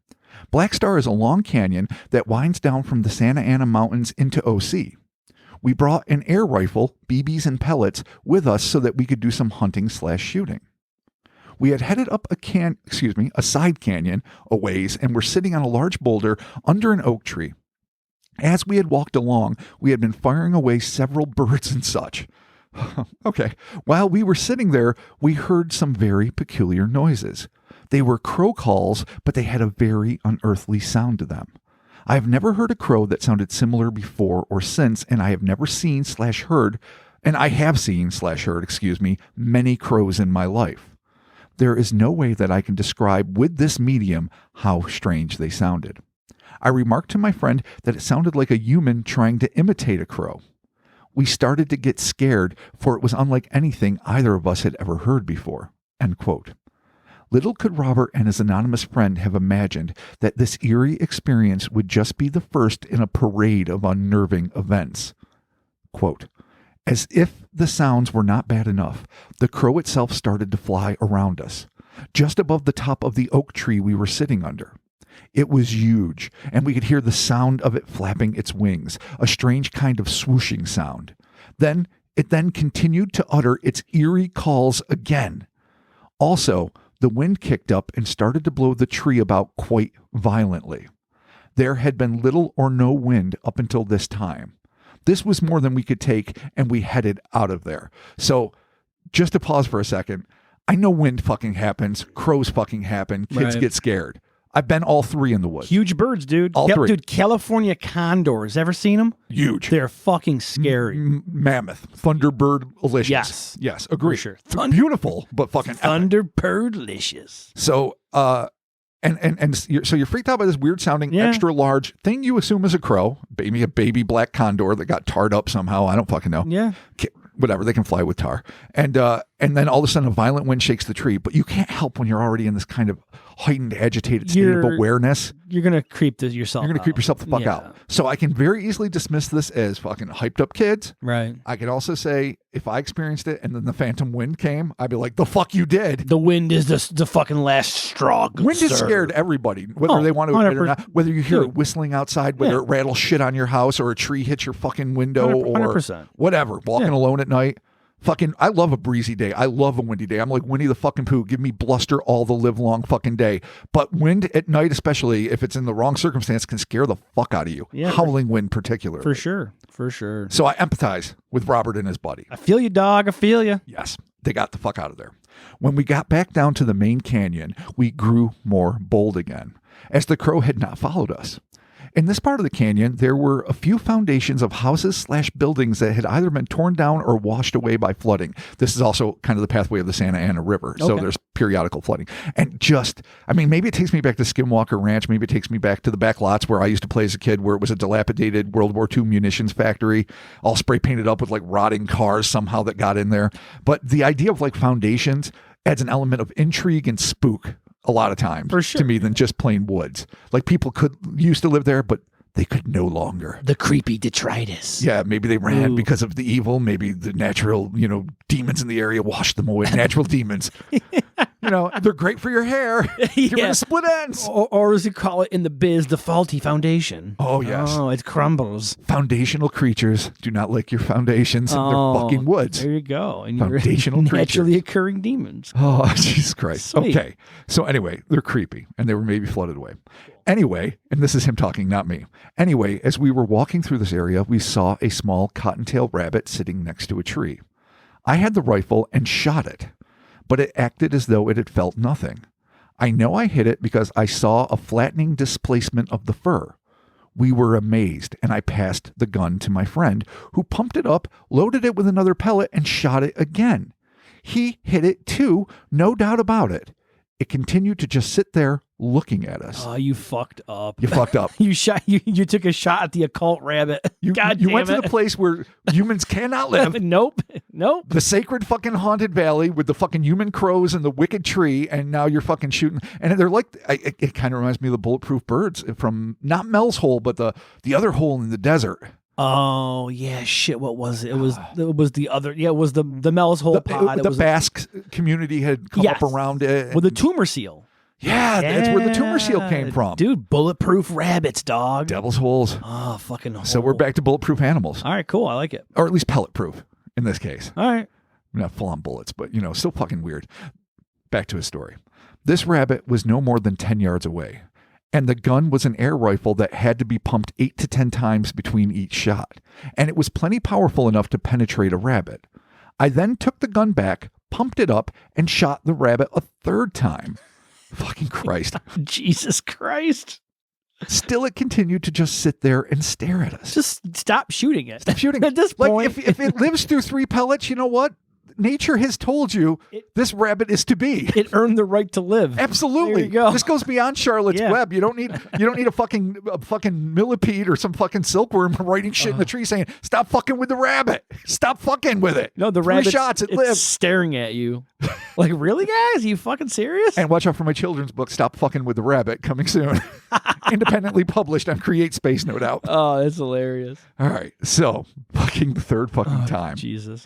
Black Star is a long canyon that winds down from the Santa Ana Mountains into OC. We brought an air rifle, BBs and pellets, with us so that we could do some hunting/shooting. We had headed up a side canyon a ways and were sitting on a large boulder under an oak tree. As we had walked along, we had been firing away several birds and such. Okay. While we were sitting there, we heard some very peculiar noises. They were crow calls, but they had a very unearthly sound to them. I have never heard a crow that sounded similar before or since, and I have never seen/heard, many crows in my life. There is no way that I can describe with this medium how strange they sounded. I remarked to my friend that it sounded like a human trying to imitate a crow. We started to get scared, for it was unlike anything either of us had ever heard before. End quote. Little could Robert and his anonymous friend have imagined that this eerie experience would just be the first in a parade of unnerving events. Quote, as if the sounds were not bad enough, the crow itself started to fly around us, just above the top of the oak tree we were sitting under. It was huge, and we could hear the sound of it flapping its wings, a strange kind of swooshing sound. It then continued to utter its eerie calls again. Also, the wind kicked up and started to blow the tree about quite violently. There had been little or no wind up until this time. This was more than we could take, and we headed out of there. So, just to pause for a second, I know wind fucking happens, crows fucking happen, kids get scared. I've been all three in the woods. Huge birds, dude. All three. Dude, California condors. Ever seen them? Huge. They're fucking scary. Mammoth. Thunderbird-licious. Yes. Yes, agree. For sure. Beautiful, but fucking Thunderbird-licious. So, so you're freaked out by this weird sounding extra large thing you assume is a crow, maybe a baby black condor that got tarred up somehow. I don't fucking know. Yeah. Whatever, they can fly with tar. And then all of a sudden a violent wind shakes the tree, but you can't help when you're already in this kind of heightened, agitated state of awareness. You're going to creep yourself You're going to creep yourself the fuck out. So I can very easily dismiss this as fucking hyped up kids. Right. I can also say if I experienced it and then the phantom wind came, I'd be like, the fuck you did. The wind is the fucking last straw. Wind has scared everybody, whether they want to admit it or not. Whether you hear it whistling outside, whether it rattles shit on your house or a tree hits your fucking window 100%. or whatever, walking alone at night. Fucking, I love a breezy day. I love a windy day. I'm like Winnie the fucking Pooh. Give me bluster all the live long fucking day. But wind at night, especially if it's in the wrong circumstance, can scare the fuck out of you. Yeah, howling wind particularly. For sure. For sure. So I empathize with Robert and his buddy. I feel you, dog. I feel you. Yes. They got the fuck out of there. When we got back down to the main canyon, we grew more bold again, as the crow had not followed us. In this part of the canyon, there were a few foundations of houses/buildings that had either been torn down or washed away by flooding. This is also kind of the pathway of the Santa Ana River, so there's periodical flooding. And maybe it takes me back to Skinwalker Ranch, maybe it takes me back to the back lots where I used to play as a kid, where it was a dilapidated World War II munitions factory, all spray painted up with like rotting cars somehow that got in there. But the idea of like foundations adds an element of intrigue and spook a lot of times to me than just plain woods. Like people used to live there, but they could no longer. The creepy detritus. Yeah, maybe they ran because of the evil. Maybe the natural, demons in the area washed them away. Natural demons. They're great for your hair. Get rid of split ends. Or as you call it in the biz, the faulty foundation. Oh, yes. Oh, it crumbles. Foundational creatures do not like your foundations in their fucking woods. There you go. And foundational naturally occurring demons. Oh, Jesus Christ. Sweet. Okay. So anyway, they're creepy and they were maybe flooded away. Anyway, and this is him talking, not me. Anyway, as we were walking through this area, we saw a small cottontail rabbit sitting next to a tree. I had the rifle and shot it, but it acted as though it had felt nothing. I know I hit it because I saw a flattening displacement of the fur. We were amazed, and I passed the gun to my friend, who pumped it up, loaded it with another pellet, and shot it again. He hit it too, no doubt about it. It continued to just sit there looking at us. Oh, you fucked up. You fucked up. You took a shot at the occult rabbit. You went to the place where humans cannot live. Nope. The sacred fucking haunted valley with the fucking human crows and the wicked tree, and now you're fucking shooting. And they're like, it kind of reminds me of the bulletproof birds from not Mel's hole, but the other hole in the desert. Oh yeah, shit. What was it? It was the other. Yeah, it was the Mel's hole pod. The Basque community had come up around it with a tumor seal. Yeah, that's where the tumor seal came from. Dude, bulletproof rabbits, dog. Devil's holes. Oh, fucking hole. So we're back to bulletproof animals. All right, cool. I like it. Or at least pellet proof in this case. All right. Not full on bullets, but still fucking weird. Back to his story. This rabbit was no more than 10 yards away. And the gun was an air rifle that had to be pumped 8 to 10 times between each shot. And it was plenty powerful enough to penetrate a rabbit. I then took the gun back, pumped it up, and shot the rabbit a third time. Fucking Christ. Jesus Christ. Still, it continued to just sit there and stare at us. Just stop shooting it. Stop shooting at this point. Like, if it lives through 3 pellets, you know what? Nature has told you this rabbit is to be. It earned the right to live. Absolutely. There you go. This goes beyond Charlotte's Web. You don't need a fucking millipede or some fucking silkworm writing shit in the tree saying, "Stop fucking with the rabbit. Stop fucking with it." No, the 3 rabbit shots, it lives. Staring at you. Like, really, guys? Are you fucking serious? And watch out for my children's book, Stop Fucking with the Rabbit, coming soon. Independently published on Create Space, no doubt. Oh, it's hilarious. All right. So, fucking the third fucking time. Jesus.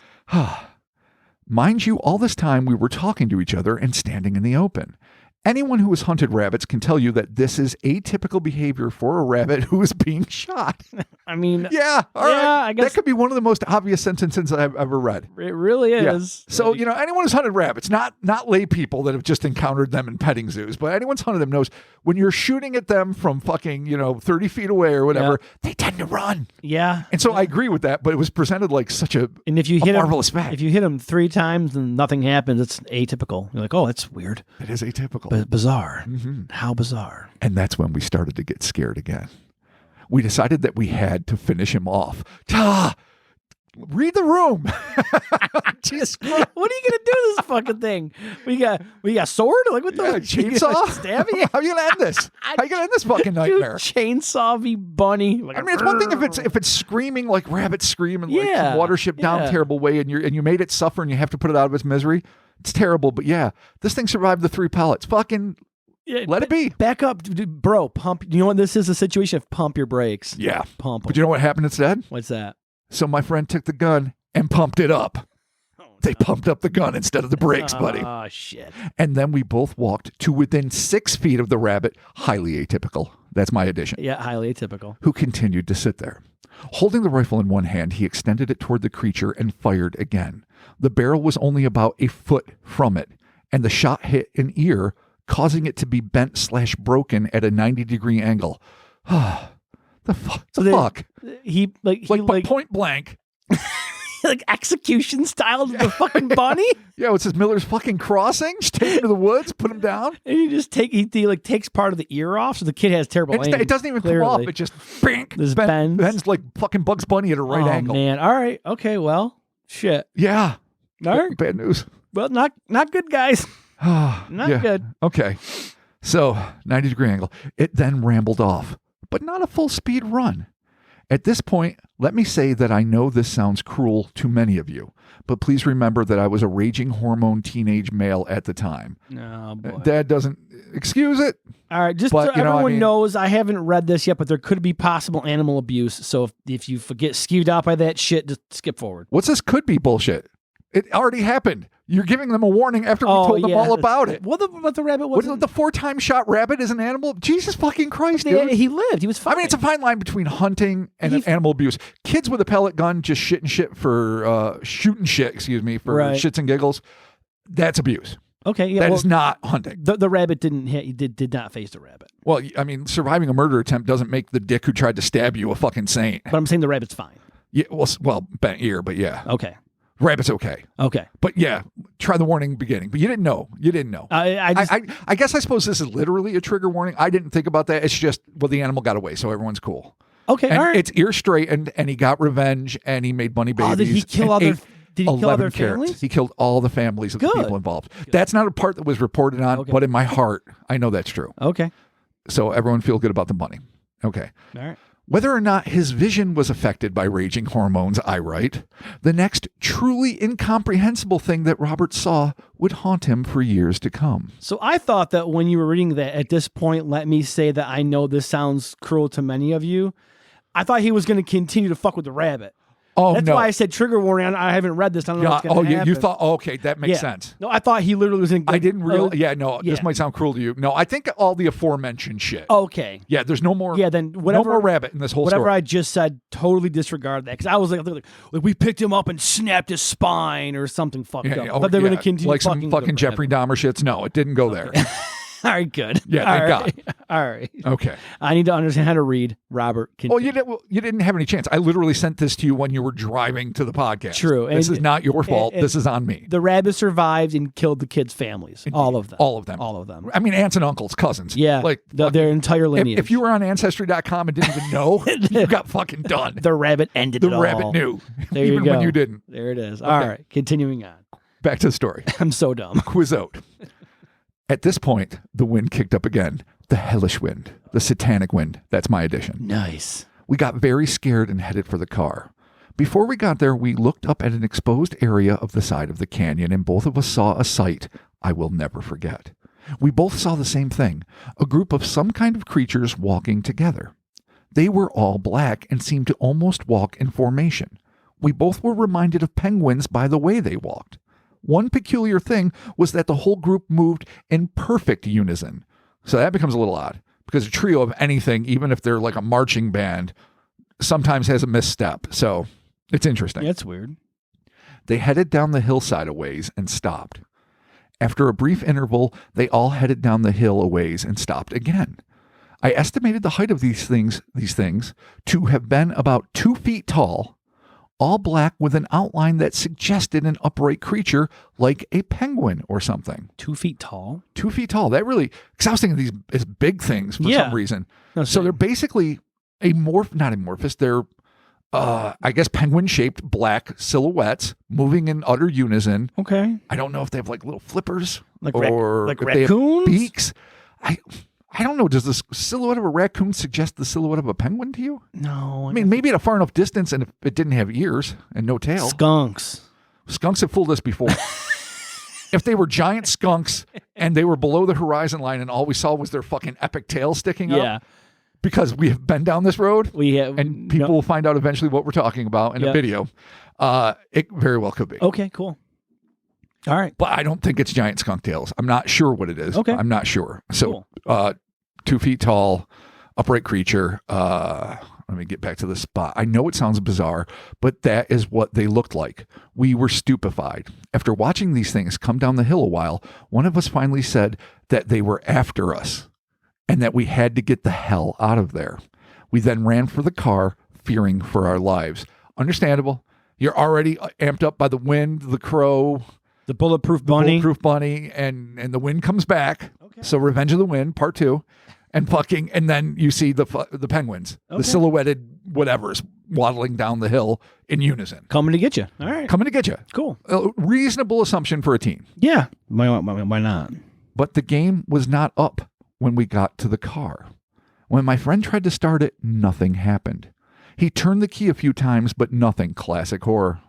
Mind you, all this time we were talking to each other and standing in the open. Anyone who has hunted rabbits can tell you that this is atypical behavior for a rabbit who is being shot. I mean, yeah, all right. I guess that could be one of the most obvious sentences I've ever read. It really is. Yeah. So, anyone who's hunted rabbits, not lay people that have just encountered them in petting zoos, but anyone's hunted them knows when you're shooting at them from fucking, 30 feet away or whatever, they tend to run. Yeah. And so I agree with that, but it was presented like such a marvelous fact. If you hit them 3 times and nothing happens, it's atypical. You're like, oh, that's weird. It is atypical. Bizarre. Mm-hmm. How bizarre. And that's when we started to get scared again. We decided that we had to finish him off. Read the room. Jesus Christ. What are you gonna do to this fucking thing? We got a sword? Like what the chainsaw? Stab you? How are you gonna end this? How are you gonna end this fucking nightmare? Chainsaw v bunny. Like I mean, it's one thing if it's screaming like rabbits scream and like some Watership Down terrible way, and you made it suffer and you have to put it out of its misery. It's terrible, but yeah, this thing survived the 3 pellets. Fucking let it be. Back up, bro. Pump. You know what this is? A situation of pump your brakes. Yeah, pump. But you know what happened instead? What's that? So my friend took the gun and pumped it up. They pumped up the gun instead of the brakes, buddy. Oh, shit. And then we both walked to within 6 feet of the rabbit, highly atypical. That's my addition. Yeah, highly atypical. Who continued to sit there. Holding the rifle in one hand, he extended it toward the creature and fired again. The barrel was only about a foot from it, and the shot hit an ear, causing it to be bent/broken at a 90-degree angle. The fuck? He point blank. Like execution style to the fucking bunny? Yeah, it says Miller's fucking crossing. Just take him to the woods, put him down. And he takes part of the ear off, so the kid has terrible aim. It doesn't even come off. It just bends like fucking Bugs Bunny at a right angle. Oh, man. All right. Okay, well, shit. Yeah. All right. Bad news. Well, not good, guys. Not good. Okay. So, 90-degree angle. It then rambled off, but not a full speed run. At this point, let me say that I know this sounds cruel to many of you, but please remember that I was a raging hormone teenage male at the time. Oh, boy. Dad doesn't excuse it. All right, just so everyone knows, I haven't read this yet, but there could be possible animal abuse. So if you get skewed out by that shit, just skip forward. What's this could be bullshit? It already happened. You're giving them a warning after we told them all about it. What the rabbit was? The 4-time shot rabbit is an animal? Jesus fucking Christ, dude. He lived. He was fine. I mean, it's a fine line between hunting and animal abuse. Kids with a pellet gun just shooting shit for shits and giggles. That's abuse. Okay, yeah. That is not hunting. The rabbit didn't hit. He did not face the rabbit. Well, I mean, surviving a murder attempt doesn't make the dick who tried to stab you a fucking saint. But I'm saying the rabbit's fine. Yeah. Well, bent ear, but yeah. Okay. Rabbit's okay. Okay. But yeah, try the warning beginning. But you didn't know. I guess I suppose this is literally a trigger warning. I didn't think about that. It's just, the animal got away, so everyone's cool. Okay, and all right. It's ear straightened, and he got revenge, and he made bunny babies. Oh, did he kill other families? Carrots. He killed all the families of the people involved. Good. That's not a part that was reported on, but in my heart, I know that's true. Okay. So everyone feel good about the bunny. Okay. All right. Whether or not his vision was affected by raging hormones, I write, the next truly incomprehensible thing that Robert saw would haunt him for years to come. So I thought that when you were reading that, at this point, let me say that I know this sounds cruel to many of you. I thought he was going to continue to fuck with the rabbit. Oh, that's why I said trigger warning. I haven't read this. I don't know what's going to happen. You thought, okay, that makes sense. No, I thought he literally was in. I didn't realize. This might sound cruel to you. No, I think all the aforementioned shit. Okay. Yeah, there's no more. Yeah, then whatever. No more rabbit in this whole story. Whatever I just said, totally disregard that, because I was like, we picked him up and snapped his spine or something fucked up. But they're going to continue like some fucking Jeffrey Dahmer shits. No, it didn't go there. All right, good. Yeah, thank God. All right. Okay. I need to understand how to read. Robert. You didn't have any chance. I literally sent this to you when you were driving to the podcast. True. This is not your fault. This is on me. The rabbit survived and killed the kids' families. All of them. All of them. All of them. I mean, aunts and uncles, cousins. Yeah. Like their entire lineage. If you were on Ancestry.com and didn't even know, you got fucking done. The rabbit ended it all. The rabbit knew. There you even go. When you didn't. There it is. Okay. All right. Continuing on. Back to the story. I'm so dumb. Quizote. At this point, the wind kicked up again. The hellish wind. The satanic wind. That's my addition. Nice. We got very scared and headed for the car. Before we got there, we looked up at an exposed area of the side of the canyon, and both of us saw a sight I will never forget. We both saw the same thing, a group of some kind of creatures walking together. They were all black and seemed to almost walk in formation. We both were reminded of penguins by the way they walked. One peculiar thing was that the whole group moved in perfect unison. So that becomes a little odd, because a trio of anything, even if they're like a marching band, sometimes has a misstep. So it's interesting. That's weird. They headed down the hillside a ways and stopped. After a brief interval, they all headed down the hill a ways and stopped again. I estimated the height of these things to have been about 2 feet tall, all black with an outline that suggested an upright creature like a penguin or something. 2 feet tall? 2 feet tall. That really, because I was thinking these as big things for some reason. No, so they're basically not amorphous, they're, I guess, penguin-shaped black silhouettes moving in utter unison. Okay. I don't know if they have like little flippers like or like if raccoons? they have beaks. I don't know. Does the silhouette of a raccoon suggest the silhouette of a penguin to you? No. I mean, maybe at a far enough distance and if it didn't have ears and no tail. Skunks. Skunks have fooled us before. If they were giant skunks and they were below the horizon line and all we saw was their fucking epic tail sticking up. Because we have been down this road and people will find out eventually what we're talking about in a video. It very well could be. Okay, cool. All right. But I don't think it's giant skunk tails. I'm not sure what it is. Okay. I'm not sure. So, Cool. 2 feet tall, upright creature. Let me get back to the spot. I know it sounds bizarre, but that is what they looked like. We were stupefied. After watching these things come down the hill a while, one of us finally said that they were after us and that we had to get the hell out of there. We then ran for the car, fearing for our lives. Understandable. You're already amped up by the wind, the crow, the bulletproof bunny, and the wind comes back. Okay. So Revenge of the Wind, part 2, and then you see the penguins, the silhouetted whatevers waddling down the hill in unison, coming to get you. All right, coming to get you. Cool, a reasonable assumption for a teen. Yeah, why not? But the game was not up when we got to the car. When my friend tried to start it, nothing happened. He turned the key a few times, but nothing. Classic horror.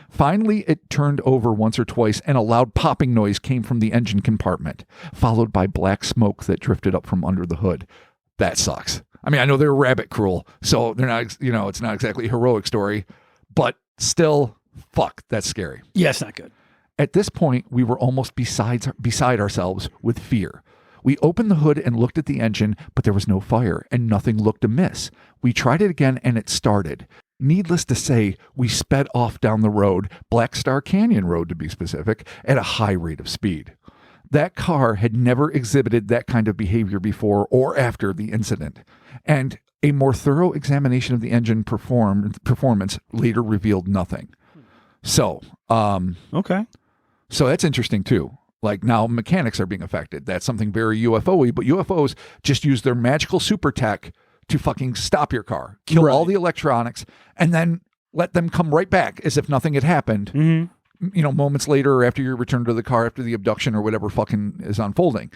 Finally, it turned over once or twice, and a loud popping noise came from the engine compartment, followed by black smoke that drifted up from under the hood. That sucks. I mean, I know they're rabbit cruel, so they're not, it's not exactly a heroic story, but still, fuck, that's scary. Yeah, it's not good. At this point, we were almost beside ourselves with fear. We opened the hood and looked at the engine, but there was no fire, and nothing looked amiss. We tried it again, and it started. Needless to say, we sped off down the road, Black Star Canyon Road to be specific, at a high rate of speed. That car had never exhibited that kind of behavior before or after the incident, and a more thorough examination of the engine performance later revealed nothing. So, okay. So that's interesting too. Like now mechanics are being affected. That's something very UFO-y, but UFOs just use their magical super tech to fucking stop your car, kill all the electronics, and then let them come right back as if nothing had happened, moments later or after you return to the car after the abduction or whatever fucking is unfolding.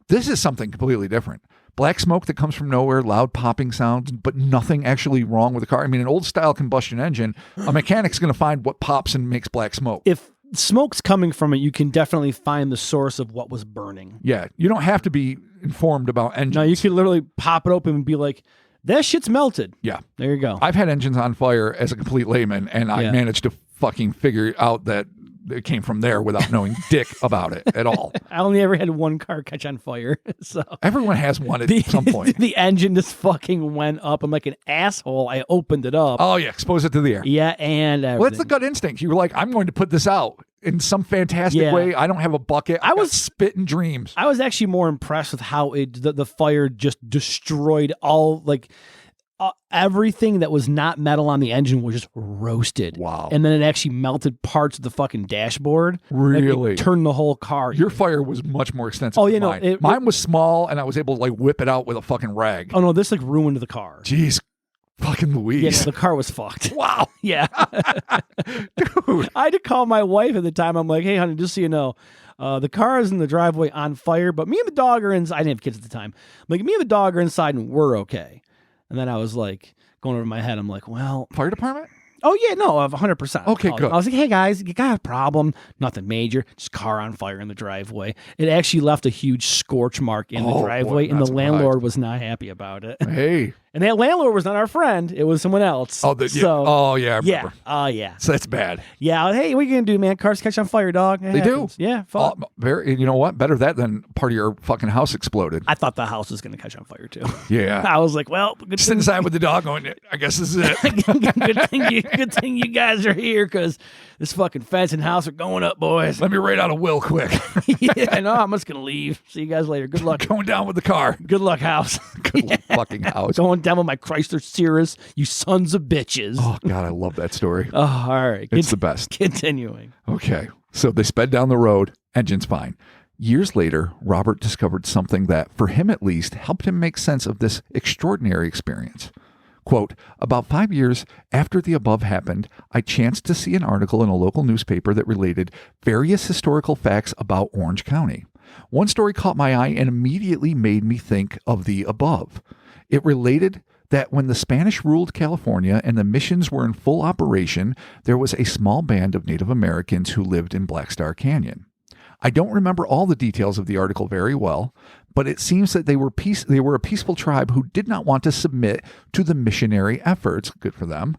This is something completely different. Black smoke that comes from nowhere, loud popping sounds, but nothing actually wrong with the car. I mean, an old style combustion engine, a mechanic's going to find what pops and makes black smoke. If smoke's coming from it, you can definitely find the source of what was burning. Yeah, you don't have to be informed about engines. No, you could literally pop it open and be like, that shit's melted. Yeah. There you go. I've had engines on fire as a complete layman, and I managed to fucking figure out that it came from there without knowing dick about it at all. I only ever had one car catch on fire. So everyone has one at some point. The engine just fucking went up. I'm like an asshole. I opened it up. Oh, yeah. Expose it to the air. Yeah, and everything. Well, it's the gut instinct. You were like, I'm going to put this out in some fantastic way. I don't have a bucket. I was spitting dreams. I was actually more impressed with how the fire just destroyed all, like, everything that was not metal on the engine was just roasted. Wow. And then it actually melted parts of the fucking dashboard. Really? Like, turned the whole car. Your fire was much more extensive than mine. Mine was small, and I was able to, like, whip it out with a fucking rag. Oh, no, this, like, ruined the car. Jeez. Fucking Louise. Yeah, the car was fucked. Wow. Yeah. Dude. I had to call my wife at the time. I'm like, hey, honey, just so you know, the car is in the driveway on fire, but me and the dog are inside. I didn't have kids at the time. Like, me and the dog are inside, and we're okay. And then I was like, going over my head, I'm like, well. Fire department? Oh, yeah, no, 100%. Okay, good. I was like, hey, guys, you got a problem? Nothing major. Just car on fire in the driveway. It actually left a huge scorch mark in the driveway, and the landlord was not happy about it. Hey. And that landlord was not our friend. It was someone else. Oh, I remember. Yeah. Oh, yeah. So that's bad. Yeah. Hey, what are you going to do, man? Cars catch on fire, dog. They happens. Do. Yeah. You know what? Better that than part of your fucking house exploded. I thought the house was going to catch on fire, too. Yeah. I was like, well. Just inside with the dog going, I guess this is it. Good thing you guys are here, because this fucking fence and house are going up, boys. Let me write out a will quick. Yeah, I know. I'm just going to leave. See you guys later. Good luck. Going down with the car. Good luck, house. Good luck fucking house. Going down with my Chrysler Cirrus, you sons of bitches. Oh, God, I love that story. Oh, all right. It's the best. Continuing. Okay. So they sped down the road. Engine's fine. Years later, Robert discovered something that, for him at least, helped him make sense of this extraordinary experience. Quote, about 5 years after the above happened, I chanced to see an article in a local newspaper that related various historical facts about Orange County. One story caught my eye and immediately made me think of the above. It related that when the Spanish ruled California and the missions were in full operation, there was a small band of Native Americans who lived in Black Star Canyon. I don't remember all the details of the article very well, but it seems that they were a peaceful tribe who did not want to submit to the missionary efforts, good for them,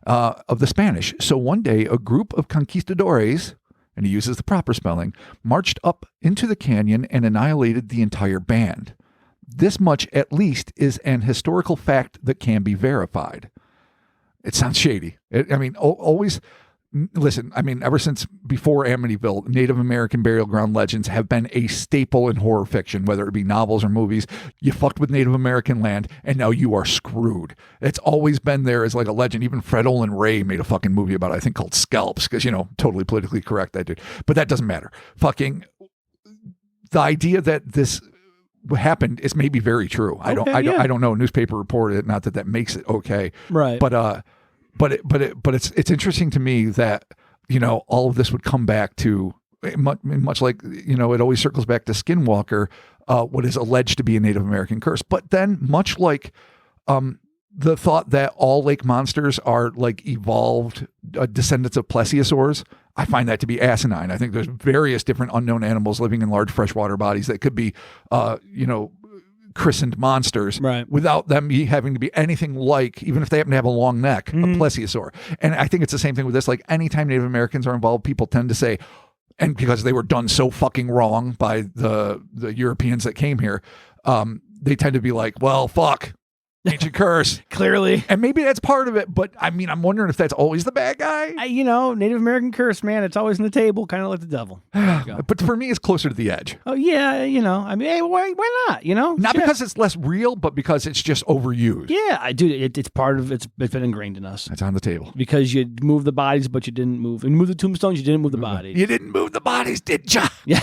of the Spanish. So one day, a group of conquistadores, and he uses the proper spelling, marched up into the canyon and annihilated the entire band. This much, at least, is an historical fact that can be verified. It sounds shady. Always... Listen, ever since before Amityville, Native American burial ground legends have been a staple in horror fiction, whether it be novels or movies. You fucked with Native American land, and now you are screwed. It's always been there as like a legend. Even Fred Olin Ray made a fucking movie about it, I think called Scalps, because, totally politically correct, that dude. But that doesn't matter. Fucking the idea that this happened is maybe very true. I don't know. A newspaper reported it, not that makes it okay. Right. But it's interesting to me that, all of this would come back to much like, it always circles back to Skinwalker, what is alleged to be a Native American curse. But then much like the thought that all lake monsters are like evolved descendants of plesiosaurs, I find that to be asinine. I think there's various different unknown animals living in large freshwater bodies that could be, christened monsters, right, without them having to be anything like, even if they happen to have a long neck, a plesiosaur. And I think it's the same thing with this. Like, anytime Native Americans are involved, people tend to say, and because they were done so fucking wrong by the Europeans that came here, they tend to be like, well, fuck, ancient curse. Clearly. And maybe that's part of it, but I'm wondering if that's always the bad guy. Native American curse, man, it's always on the table, kind of like the devil. But for me, it's closer to the edge. Oh, yeah, hey, why not, Not because it's less real, but because it's just overused. Yeah, I do. It's part of, it's been ingrained in us. It's on the table. Because you move the bodies, but you didn't move. And you moved the tombstones, you didn't move the bodies. You didn't move the bodies, did ya? Yeah.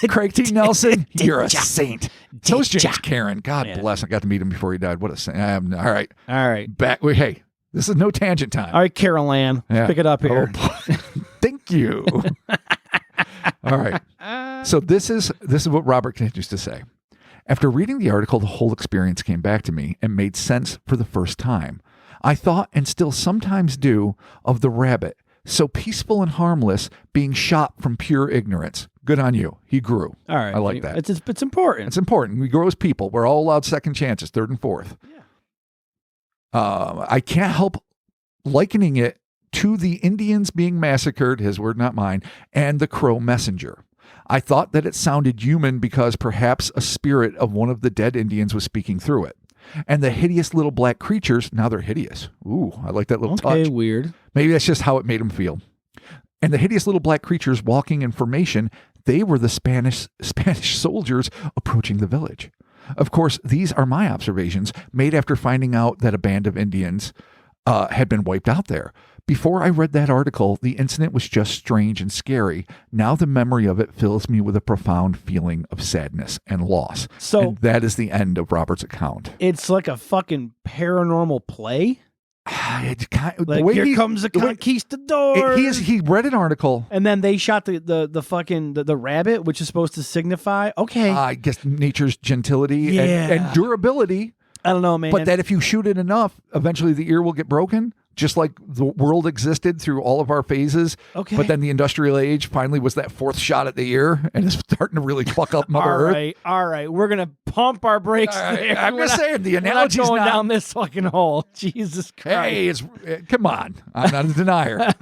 Craig T. Nelson, you're a saint. So is James Karen. God Yeah. bless. I got to meet him before he died. What a saint. All right. All right. Back. Hey, this is no tangent time. All right, Carol Ann. Yeah. Pick it up here. Oh, thank you. All right. So this is what Robert continues to say. After reading the article, the whole experience came back to me and made sense for the first time. I thought, and still sometimes do, of the rabbit, so peaceful and harmless, being shot from pure ignorance. Good on you. He grew. All right. I like that. It's important. It's important. We grow as people. We're all allowed second chances, third and fourth. Yeah. I can't help likening it to the Indians being massacred, his word, not mine, and the Crow messenger. I thought that it sounded human because perhaps a spirit of one of the dead Indians was speaking through it. And the hideous little black creatures, now they're hideous. Ooh, I like that little touch. Okay, weird. Maybe that's just how it made him feel. And the hideous little black creatures walking in formation, they were the Spanish soldiers approaching the village. Of course, these are my observations made after finding out that a band of Indians had been wiped out there. Before I read that article, the incident was just strange and scary. Now the memory of it fills me with a profound feeling of sadness and loss. And that is the end of Robert's account. It's like a fucking paranormal play. Here comes the conquistador. He read an article, and then they shot the rabbit, which is supposed to signify I guess nature's gentility and durability. I don't know, man. But that if you shoot it enough, eventually the ear will get broken. Just like the world existed through all of our phases. Okay. But then the industrial age finally was that fourth shot at the ear, and it's starting to really fuck up Mother Earth. All right. We're going to pump our brakes there. I'm just saying, the analogy's not going down this fucking hole. Jesus Christ. Hey, come on. I'm not a denier.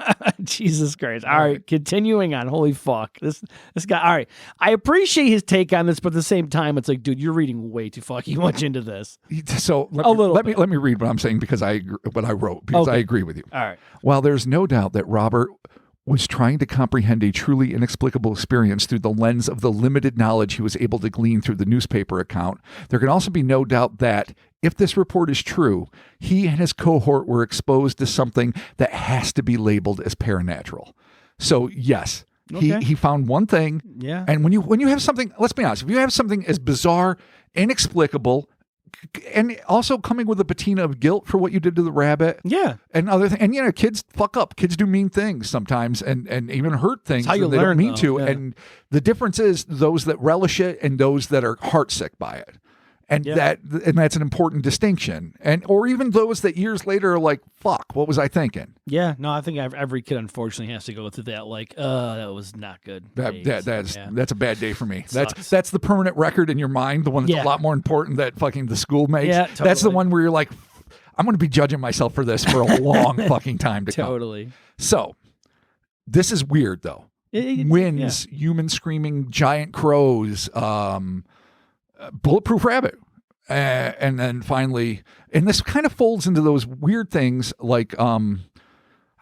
Jesus Christ. All right. Continuing on. Holy fuck. This guy. All right. I appreciate his take on this, but at the same time, it's like, dude, you're reading way too fucking much into this. So let me read what I'm saying because what I wrote, because I agree with you. All right. While there's no doubt that Robert was trying to comprehend a truly inexplicable experience through the lens of the limited knowledge he was able to glean through the newspaper account. There can also be no doubt that, if this report is true, he and his cohort were exposed to something that has to be labeled as paranatural. So, yes, he found one thing. Yeah. And when you have something, let's be honest, if you have something as bizarre, inexplicable, and also coming with a patina of guilt for what you did to the rabbit. Yeah. And other things. And, kids fuck up. Kids do mean things sometimes and even hurt things. That's how you they learn, don't mean though. to. Yeah. And the difference is those that relish it and those that are heartsick by it. And that's an important distinction. Or even those that years later are like, fuck, what was I thinking? Yeah, no, I think every kid unfortunately has to go through that. Like, that was not good. That's a bad day for me. That's the permanent record in your mind, the one that's a lot more important that fucking the school makes. Yeah, totally. That's the one where you're like, I'm going to be judging myself for this for a long fucking time to come. Totally. So, this is weird though. Winds, human screaming giant crows, bulletproof rabbit. And then finally, and this kind of folds into those weird things like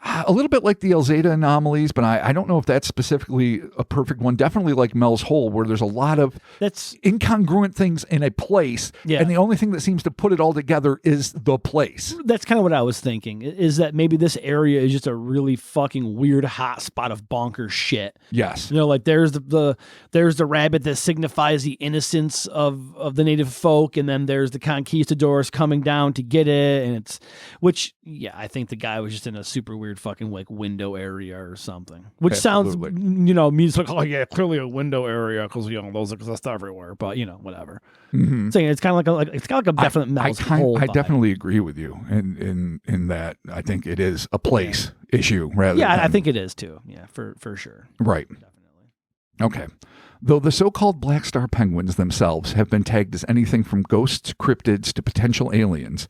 a little bit like the El Zeta anomalies, but I don't know if that's specifically a perfect one. Definitely like Mel's Hole, where there's a lot of incongruent things in a place, and the only thing that seems to put it all together is the place. That's kind of what I was thinking, is that maybe this area is just a really fucking weird hot spot of bonkers shit. Yes. Like there's the rabbit that signifies the innocence of the native folk, and then there's the conquistadors coming down to get it, and which I think the guy was just in a super weird fucking like window area or something, which sounds means like, oh yeah, clearly a window area because those exist everywhere, but whatever. Mm-hmm. Saying it's kind of like a definite Mel's Hole. I definitely agree with you in that. I think it is a place issue rather. I think it is too. Yeah, for sure. Right. Definitely. Okay. Though the so-called black star penguins themselves have been tagged as anything from ghosts, cryptids to potential aliens,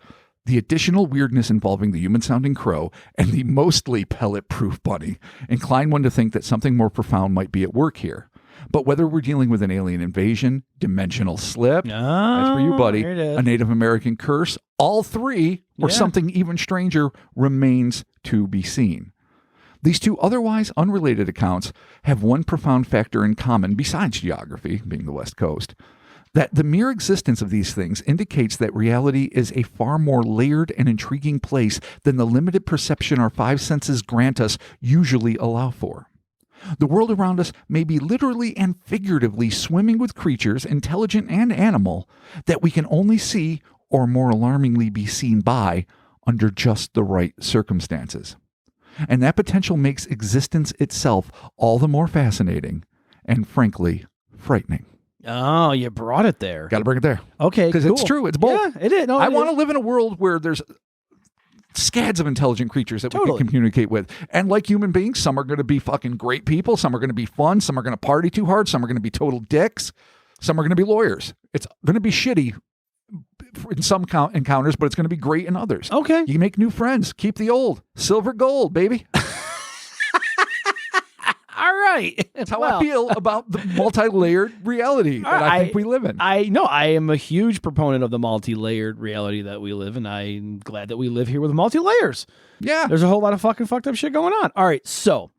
the additional weirdness involving the human-sounding crow and the mostly pellet-proof bunny incline one to think that something more profound might be at work here. But whether we're dealing with an alien invasion, dimensional slip, that's for you, buddy, a Native American curse, all three, or something even stranger, remains to be seen. These two otherwise unrelated accounts have one profound factor in common besides geography, being the West Coast, that the mere existence of these things indicates that reality is a far more layered and intriguing place than the limited perception our five senses grant us usually allow for. The world around us may be literally and figuratively swimming with creatures, intelligent and animal, that we can only see, or more alarmingly be seen by, under just the right circumstances. And that potential makes existence itself all the more fascinating and, frankly, frightening. Oh, you brought it there. Got to bring it there. Okay, because it's true. It's both. Yeah, it is. No, I want to live in a world where there's scads of intelligent creatures that we can communicate with. And like human beings, some are going to be fucking great people. Some are going to be fun. Some are going to party too hard. Some are going to be total dicks. Some are going to be lawyers. It's going to be shitty in some encounters, but it's going to be great in others. Okay. You make new friends. Keep the old. Silver gold, baby. All right. That's how I feel about the multi-layered reality that I think we live in. I am a huge proponent of the multi-layered reality that we live in. I'm glad that we live here with multi-layers. Yeah. There's a whole lot of fucking fucked up shit going on. All right. So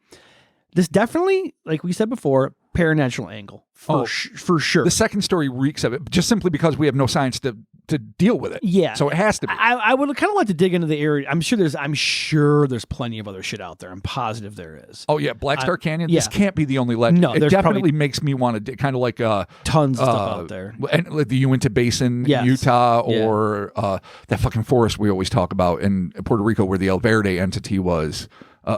this definitely, like we said before, paranatural angle for sure. The second story reeks of it, just simply because we have no science to deal with it. Yeah, so it has to be. I would kind of like to dig into the area. I'm sure there's plenty of other shit out there. I'm positive there is. Oh yeah, Black Star Canyon. This can't be the only legend. No, it definitely makes me want to kind of like tons of stuff out there, and like the Uinta Basin in Utah, or that fucking forest we always talk about in Puerto Rico, where the El Verde entity was.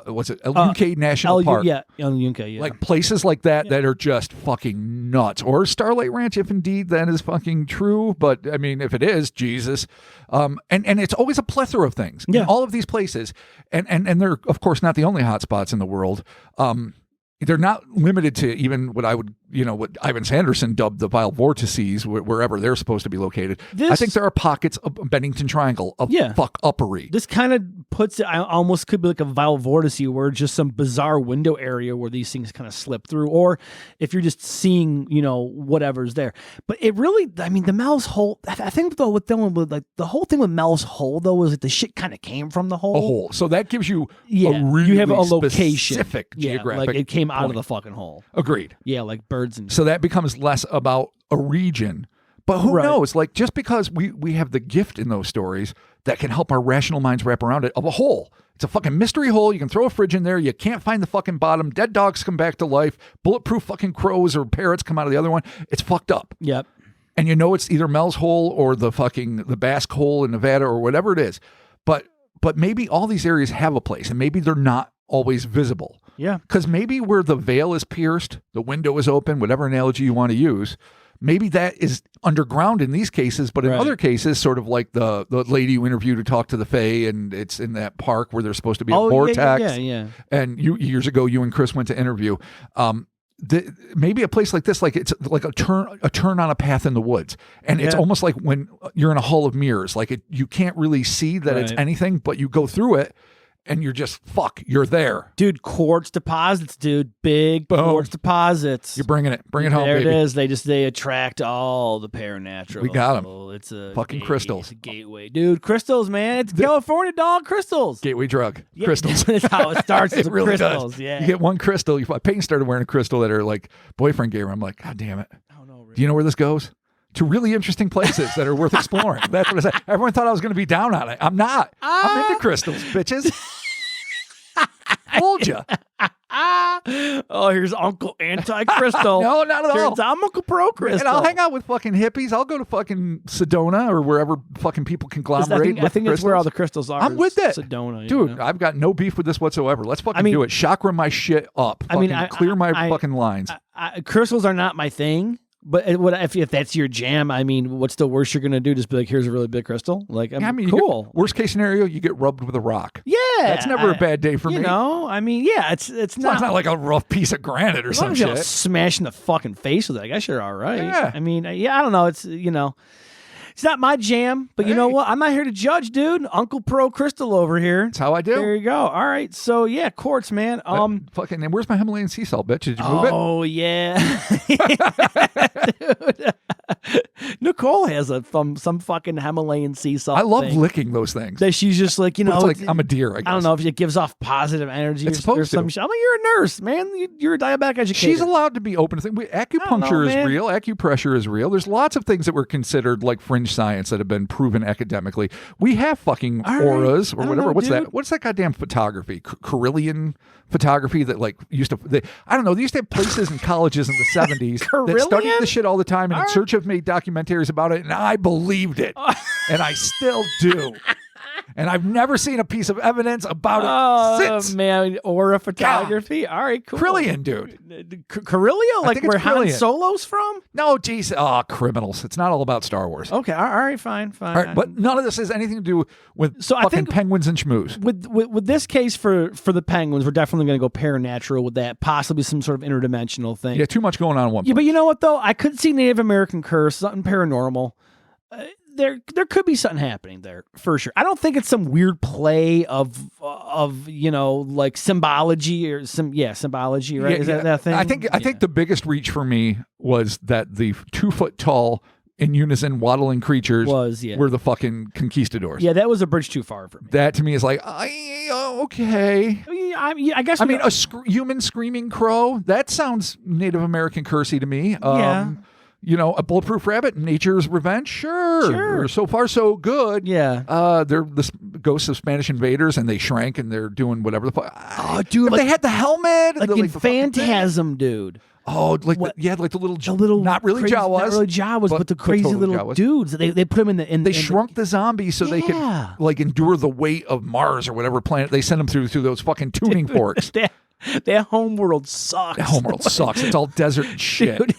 What's it? El Yunque National Park. Yeah, El Yunque, yeah. Like places like that that are just fucking nuts. Or Starlight Ranch, if indeed that is fucking true. But I mean, if it is, Jesus. And it's always a plethora of things. Yeah. In all of these places. And they're, of course, not the only hot spots in the world. they're not limited to even what I would, what Ivan Sanderson dubbed the vile vortices, wherever they're supposed to be located. I think there are pockets of Bennington Triangle of fuck-uppery. This kind of puts it, I almost could be like a vile vortice where just some bizarre window area where these things kind of slip through, or if you're just seeing, whatever's there. But it really, I mean, the Mel's hole, I think though with like the whole thing with Mel's hole though is that the shit kind of came from the hole. A hole. So that gives you a really you have a location. Specific geographic like it came out point. of the fucking hole. Agreed. Yeah, like birds and so that becomes less about a region. But who knows? Like, just because we have the gift in those stories that can help our rational minds wrap around it of a hole. It's a fucking mystery hole. You can throw a fridge in there. You can't find the fucking bottom. Dead dogs come back to life. Bulletproof fucking crows or parrots come out of the other one. It's fucked up. Yep. And it's either Mel's hole or the Basque hole in Nevada or whatever it is. But maybe all these areas have a place, and maybe they're not always visible. Yeah. Because maybe where the veil is pierced, the window is open, whatever analogy you want to use, maybe that is underground in these cases, but in other cases, sort of like the lady you interviewed who talked to the Fae, and it's in that park where there's supposed to be a vortex. Yeah. And years ago, you and Chris went to interview. Maybe a place like this, like it's like a turn on a path in the woods, and it's almost like when you're in a hall of mirrors, like you can't really see that it's anything, but you go through it. And you're just, you're there. Dude, quartz deposits, dude. Big quartz deposits. You're bringing it. Bring it home, baby. There it is. They attract all the Paranatural. We got them. It's a fucking crystals. It's a gateway. Dude, crystals, man. It's California, dog. Crystals. Gateway drug. Crystals. That's how it starts. It really crystals. does. Yeah. You get one crystal. Peyton started wearing a crystal that her boyfriend gave her. I'm like, God damn it. Oh, no, really? Do you know where this goes? To really interesting places that are worth exploring. That's what I said. Everyone thought I was going to be down on it. I'm not. I'm into crystals, bitches. Told you. Oh, here's Uncle Anti-Crystal. No, not at all. I'm Uncle Pro-Crystal. And I'll hang out with fucking hippies. I'll go to fucking Sedona or wherever fucking people conglomerate. I think that's where all the crystals are. I'm with that. Sedona. Dude, I've got no beef with this whatsoever. Let's fucking do it. Chakra my shit up. Clear my fucking lines. Crystals are not my thing. But if that's your jam, I mean, what's the worst you're going to do? Just be like, here's a really big crystal? Like, cool. Worst case scenario, you get rubbed with a rock. Yeah. That's never a bad day for me. I mean, yeah, it's not like a rough piece of granite or some shit. Smash in the fucking face with it. I guess you're all right. Yeah. I mean, I don't know. It's not my jam, but you know what? I'm not here to judge, dude. Uncle Pro Crystal over here. That's how I do. There you go. All right. So yeah, quartz, man. And where's my Himalayan sea salt, bitch? Did you move it? Oh yeah. Dude. Nicole has some fucking Himalayan sea salt. I love licking those things. That she's just like, it's like I'm a deer, I guess. I don't know if it gives off positive energy or some shit. I mean, you're a nurse, man. You're a diabetic educator. She's allowed to be open to things. Acupuncture is real. Acupressure is real. There's lots of things that were considered like fringe science that have been proven academically. We have fucking auras or whatever. What's that? What's that goddamn photography? Carillion photography that used to. I don't know. They used to have places in colleges in the 70s that studied this shit all the time, and in search have made documentaries about it, and I believed it, and I still do. And I've never seen a piece of evidence about it since. Man, aura photography. God. All right, cool. Carillion, dude. Carillion? Like where Han Solo's from? No, geez. Criminals. It's not all about Star Wars. Okay, all right, fine. All right, but none of this has anything to do with fucking penguins and schmooze. With this case for the penguins, we're definitely going to go Paranatural with that. Possibly some sort of interdimensional thing. Yeah, too much going on in one place. Yeah, but you know what, though? I could see Native American curse, something paranormal. There could be something happening there for sure. I don't think it's some weird play of like symbology or symbology, right? Is that thing? I think the biggest reach for me was that the 2 foot tall in unison waddling creatures were the fucking conquistadors. Yeah, that was a bridge too far for me. That to me is like, okay. I guess. A human screaming crow. That sounds Native American cursey to me. A bulletproof rabbit, nature's revenge, sure. So far, so good. Yeah. They're the ghosts of Spanish invaders, and they shrank, and they're doing whatever the fuck. Oh, dude, they had the helmet, like Phantasm, dude. Oh, the little, not really crazy, Jawas, not really Jawas, but the crazy little Jawas. Dudes. They put them in. They shrunk the zombies so they could endure the weight of Mars or whatever planet. They sent them through those fucking tuning forks. That homeworld sucks. That homeworld sucks. It's all desert and shit.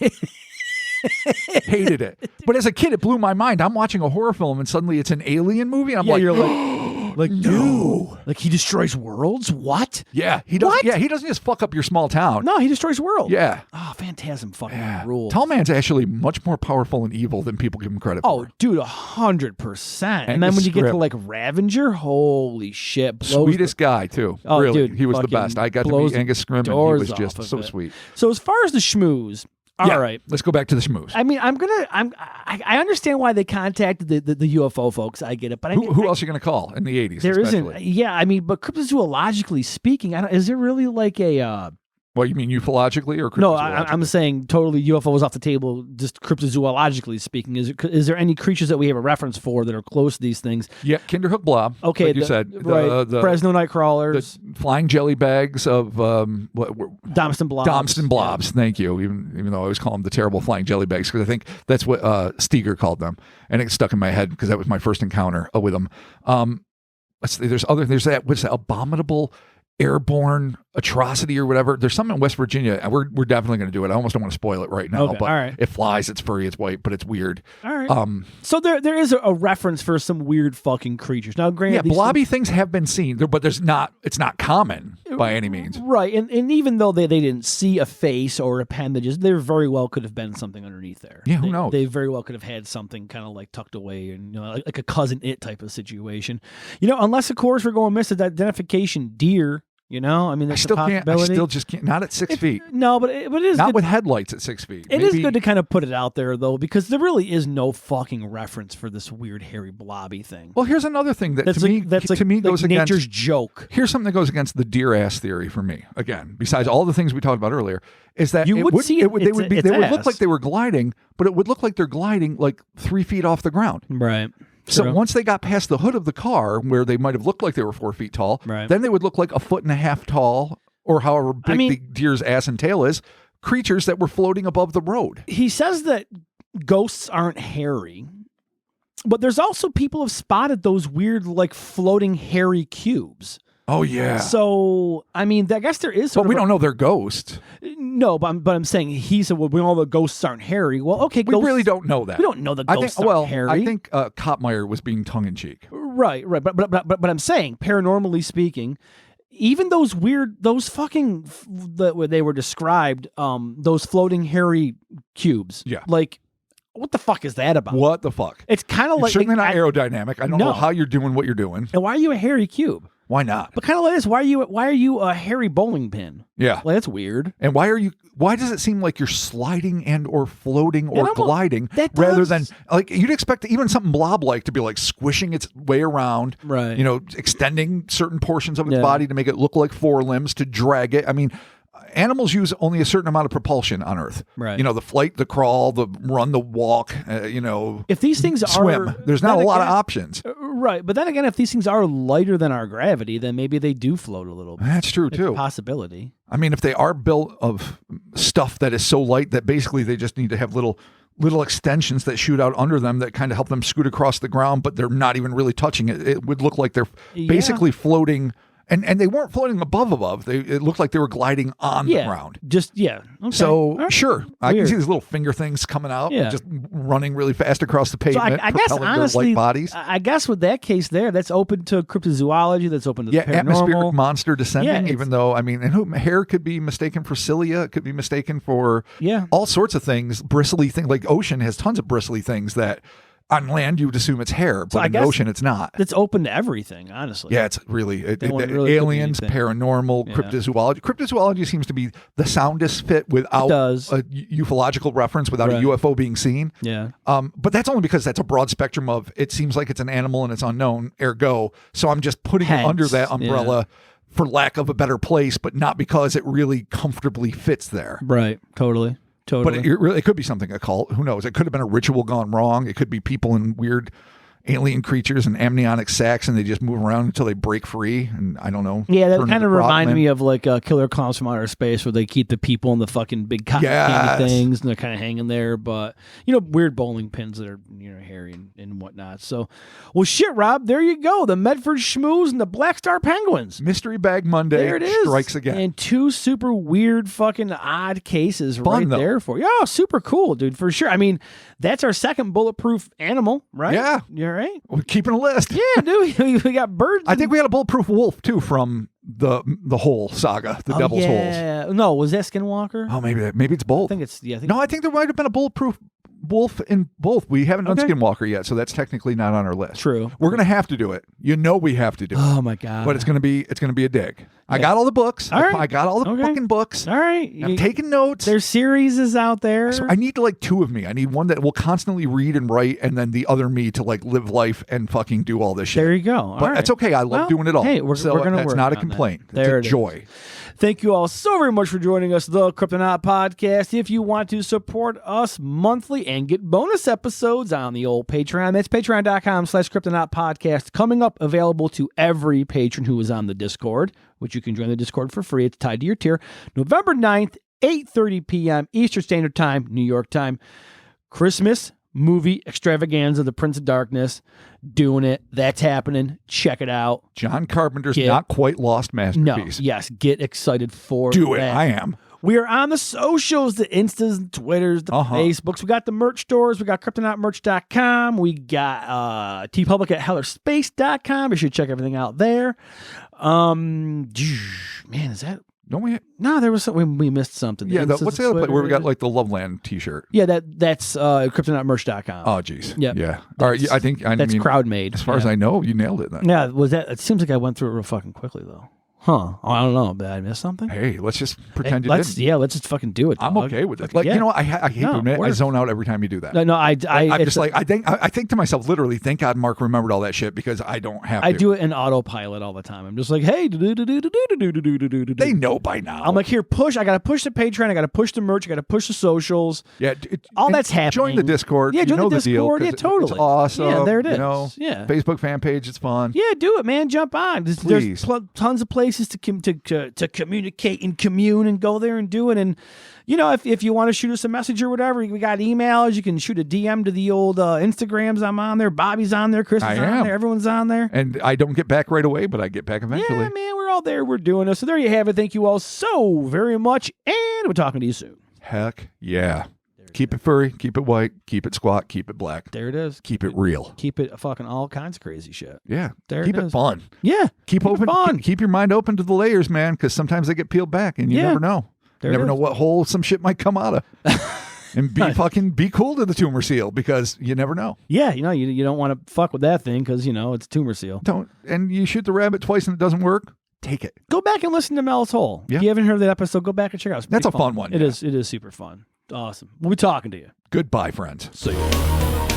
Hated it. But as a kid, it blew my mind. I'm watching a horror film and suddenly it's an alien movie. And I'm like, you're like, Like, no. dude, like he destroys worlds? What? Yeah, he does. What? Yeah, he doesn't just fuck up your small town. No, he destroys worlds. Yeah. Oh, Phantasm fucking rules. Tall Man's actually much more powerful and evil than people give him credit for. Oh, dude, 100%. And then when you get to like Ravenger, holy shit. Sweetest guy, too. Oh, really. dude, he was the best. I got to meet Angus Scrim, and he was just so sweet. So as far as the schmooze, all right. Let's go back to the schmooze. I mean, I understand why they contacted the UFO folks. I get it, but who else are you going to call in the 80s? There especially? isn't. Yeah, I mean, but cryptozoologically speaking, is there really like a? Well, you mean ufologically or cryptozoologically? No, I'm saying totally UFOs off the table, just cryptozoologically speaking. Is there any creatures that we have a reference for that are close to these things? Yeah, Kinderhook blob. Okay, like you said. The Fresno Night Crawlers. The flying jelly bags of Domston blobs. Domston blobs, thank you. Even though I always call them the terrible flying jelly bags, because I think that's what Steger called them. And it stuck in my head because that was my first encounter with them. Let's see, there's that, what's that, abominable airborne atrocity or whatever. There's something in West Virginia, and we're definitely going to do it. I almost don't want to spoil it right now, okay, but all right. It flies, it's furry, it's white, but it's weird. All right. So there is a reference for some weird fucking creatures. Now, granted, blobby things have been seen, but it's not common by any means. Right, and even though they didn't see a face or appendages, there very well could have been something underneath there. Yeah, who knows? They very well could have had something kind of like tucked away, and like a cousin it type of situation. Unless of course we're going misidentification deer. I mean, that's a possibility. I still just can't. Not at 6 feet. No, but it is not good. with headlights at 6 feet. It is good to kind of put it out there though, because there really is no fucking reference for this weird hairy blobby thing. Well, here's another thing that to me goes against nature's joke. Here's something that goes against the deer ass theory for me. Again, besides all the things we talked about earlier, is that they would look like they were gliding, but it would look like they're gliding like 3 feet off the ground. Right. So once they got past the hood of the car, where they might have looked like they were 4 feet tall, then they would look like 1.5 feet tall, or however big the deer's ass and tail is, creatures that were floating above the road. He says that ghosts aren't hairy, but there's also people have spotted those weird, like, floating hairy cubes. Oh, yeah. So, I mean, I guess there is But we don't know they're ghosts. No, but I'm saying, he said, well, we all the ghosts aren't hairy. Well, okay, we really don't know that. We don't know the ghosts aren't hairy. I think Kottmeyer was being tongue-in-cheek. Right. But I'm saying, paranormally speaking, even those fucking, where they were described, those floating hairy cubes. Yeah. Like, what the fuck is that about? What the fuck? It's kind of like... certainly not aerodynamic. I don't know how you're doing what you're doing. And why are you a hairy cube? Why not? But kind of like this, why are you a hairy bowling pin? Yeah. Like, that's weird. And why does it seem like you're sliding and or floating or gliding rather than, like, you'd expect even something blob-like to be like squishing its way around, right? Extending certain portions of its body to make it look like forelimbs to drag it. I mean, animals use only a certain amount of propulsion on Earth. Right. The flight, the crawl, the run, the walk, if these things swim, there's not a lot of options. Right. But then again, if these things are lighter than our gravity, then maybe they do float a little bit. That's true, too. A possibility. I mean, if they are built of stuff that is so light that basically they just need to have little extensions that shoot out under them that kind of help them scoot across the ground, but they're not even really touching it. It would look like they're basically floating. And they weren't floating above. It looked like they were gliding on the ground. Okay. So, sure. I can see these little finger things coming out, just running really fast across the pavement, so I guess, honestly, their light bodies. I guess with that case there, that's open to cryptozoology, that's open to the paranormal. Atmospheric monster descending, even though, I mean, hair could be mistaken for cilia. It could be mistaken for all sorts of things, bristly things. Like ocean has tons of bristly things that... On land, you would assume it's hair, but in the ocean, it's not. It's open to everything, honestly. Yeah, it's really, aliens, paranormal, cryptozoology. Cryptozoology seems to be the soundest fit without a ufological reference, without a UFO being seen. Yeah. But that's only because that's a broad spectrum of, it seems like it's an animal and it's unknown, ergo. So I'm just putting it under that umbrella for lack of a better place, but not because it really comfortably fits there. Right, totally. But it could be something occult. Who knows? It could have been a ritual gone wrong. It could be people in weird alien creatures and amniotic sacs, and they just move around until they break free. And I don't know. Yeah, that kind of reminded me of like Killer Clowns from Outer Space, where they keep the people in the fucking big cotton candy things, and they're kind of hanging there. But weird bowling pins that are hairy and whatnot. So, well, shit, Rob, there you go. The Medford Shmoos and the Black Star Penguins. Mystery Bag Monday there it is. Strikes again. And two super weird fucking odd cases there for you. Oh, super cool, dude, for sure. I mean, that's our second bulletproof animal, right? Yeah. right. We're keeping a list. Yeah, dude. We got birds. I think we had a bulletproof wolf too from the whole saga, the Devil's Holes. No, was that Skinwalker? Oh, maybe it's both. I think it's No, I think there might have been a bulletproof wolf in both. We haven't done Skinwalker yet, so that's technically not on our list. True. We're gonna have to do it. You know we have to do it. Oh my god. But it's gonna be a dig. I got all the books. I got all the fucking books. All right. I'm taking notes. There's series is out there. So I need like two of me. I need one that will constantly read and write, and then the other me to like live life and fucking do all this shit. There you go. But that's okay. I love doing it all. Hey, we're gonna that's work not a on complaint. That. There it's a joy. Thank you all so very much for joining us, the Cryptonaut Podcast. If you want to support us monthly and get bonus episodes on the old Patreon, that's patreon.com/Cryptonaut Podcast. Coming up, available to every patron who is on the Discord, which you can join the Discord for free. It's tied to your tier. November 9th, 8:30 p.m. Eastern Standard Time, New York time. Christmas movie extravaganza, The Prince of Darkness. Doing it. That's happening. Check it out. John Carpenter's not quite lost masterpiece. No, yes. Get excited for Do it. that. I am. We are on the socials, the Instas, the Twitters, the Facebooks. We got the merch stores. We got cryptonautmerch.com. We got TeePublic at hellerspace.com. You should check everything out there. Man, is that... Don't we? No, there was something we missed something. Yeah, what's the other place where we got like the Loveland T-shirt? Yeah, that's cryptonautmerch.com. Oh, geez. Yep. Yeah. All right. I think that's crowd made. As far as I know, you nailed it. Then. Yeah. Was that? It seems like I went through it real fucking quickly though. Huh. I don't know. Did I miss something? Hey, let's just pretend you didn't. Yeah, let's just fucking do it. I'm okay with it. Like, you know, I hate doing it. I zone out every time you do that. No, I'm just like, I think to myself, literally, thank God Mark remembered all that shit because I don't have to. I do it in autopilot all the time. I'm just like, hey, they know by now. I'm like, here, push. I got to push the Patreon. I got to push the merch. I got to push the socials. Yeah. All that's happening. Join the Discord. Yeah, join the Deal, Discord. Yeah, totally. It's awesome. Yeah, there it is. You know, Facebook fan page. It's fun. Yeah, do it, man. Jump on. There's tons of places to communicate and commune and go there and do it. And, you know, if you want to shoot us a message or whatever, we got emails. You can shoot a DM to the old Instagrams. I'm on there. Bobby's on there. Chris is on there. Everyone's on there. And I don't get back right away, but I get back eventually. Yeah, man, we're all there. We're doing it. So there you have it. Thank you all so very much. And we're talking to you soon. Heck yeah. Keep it furry, keep it white, keep it squat, keep it black. There it is. Keep it real. Keep it fucking all kinds of crazy shit. Yeah. There keep it it fun. Yeah. Keep open. Keep your mind open to the layers, man, because sometimes they get peeled back and you never know. You never know what hole some shit might come out of. And be cool to the tumor seal because you never know. Yeah, you know, you don't want to fuck with that thing because, you know, it's tumor seal. And you shoot the rabbit twice and it doesn't work. Take it. Go back and listen to Mel's Hole. Yeah. If you haven't heard that episode, go back and check it out. That's a fun one. It is super fun. Awesome. We'll be talking to you. Goodbye, friends. See you.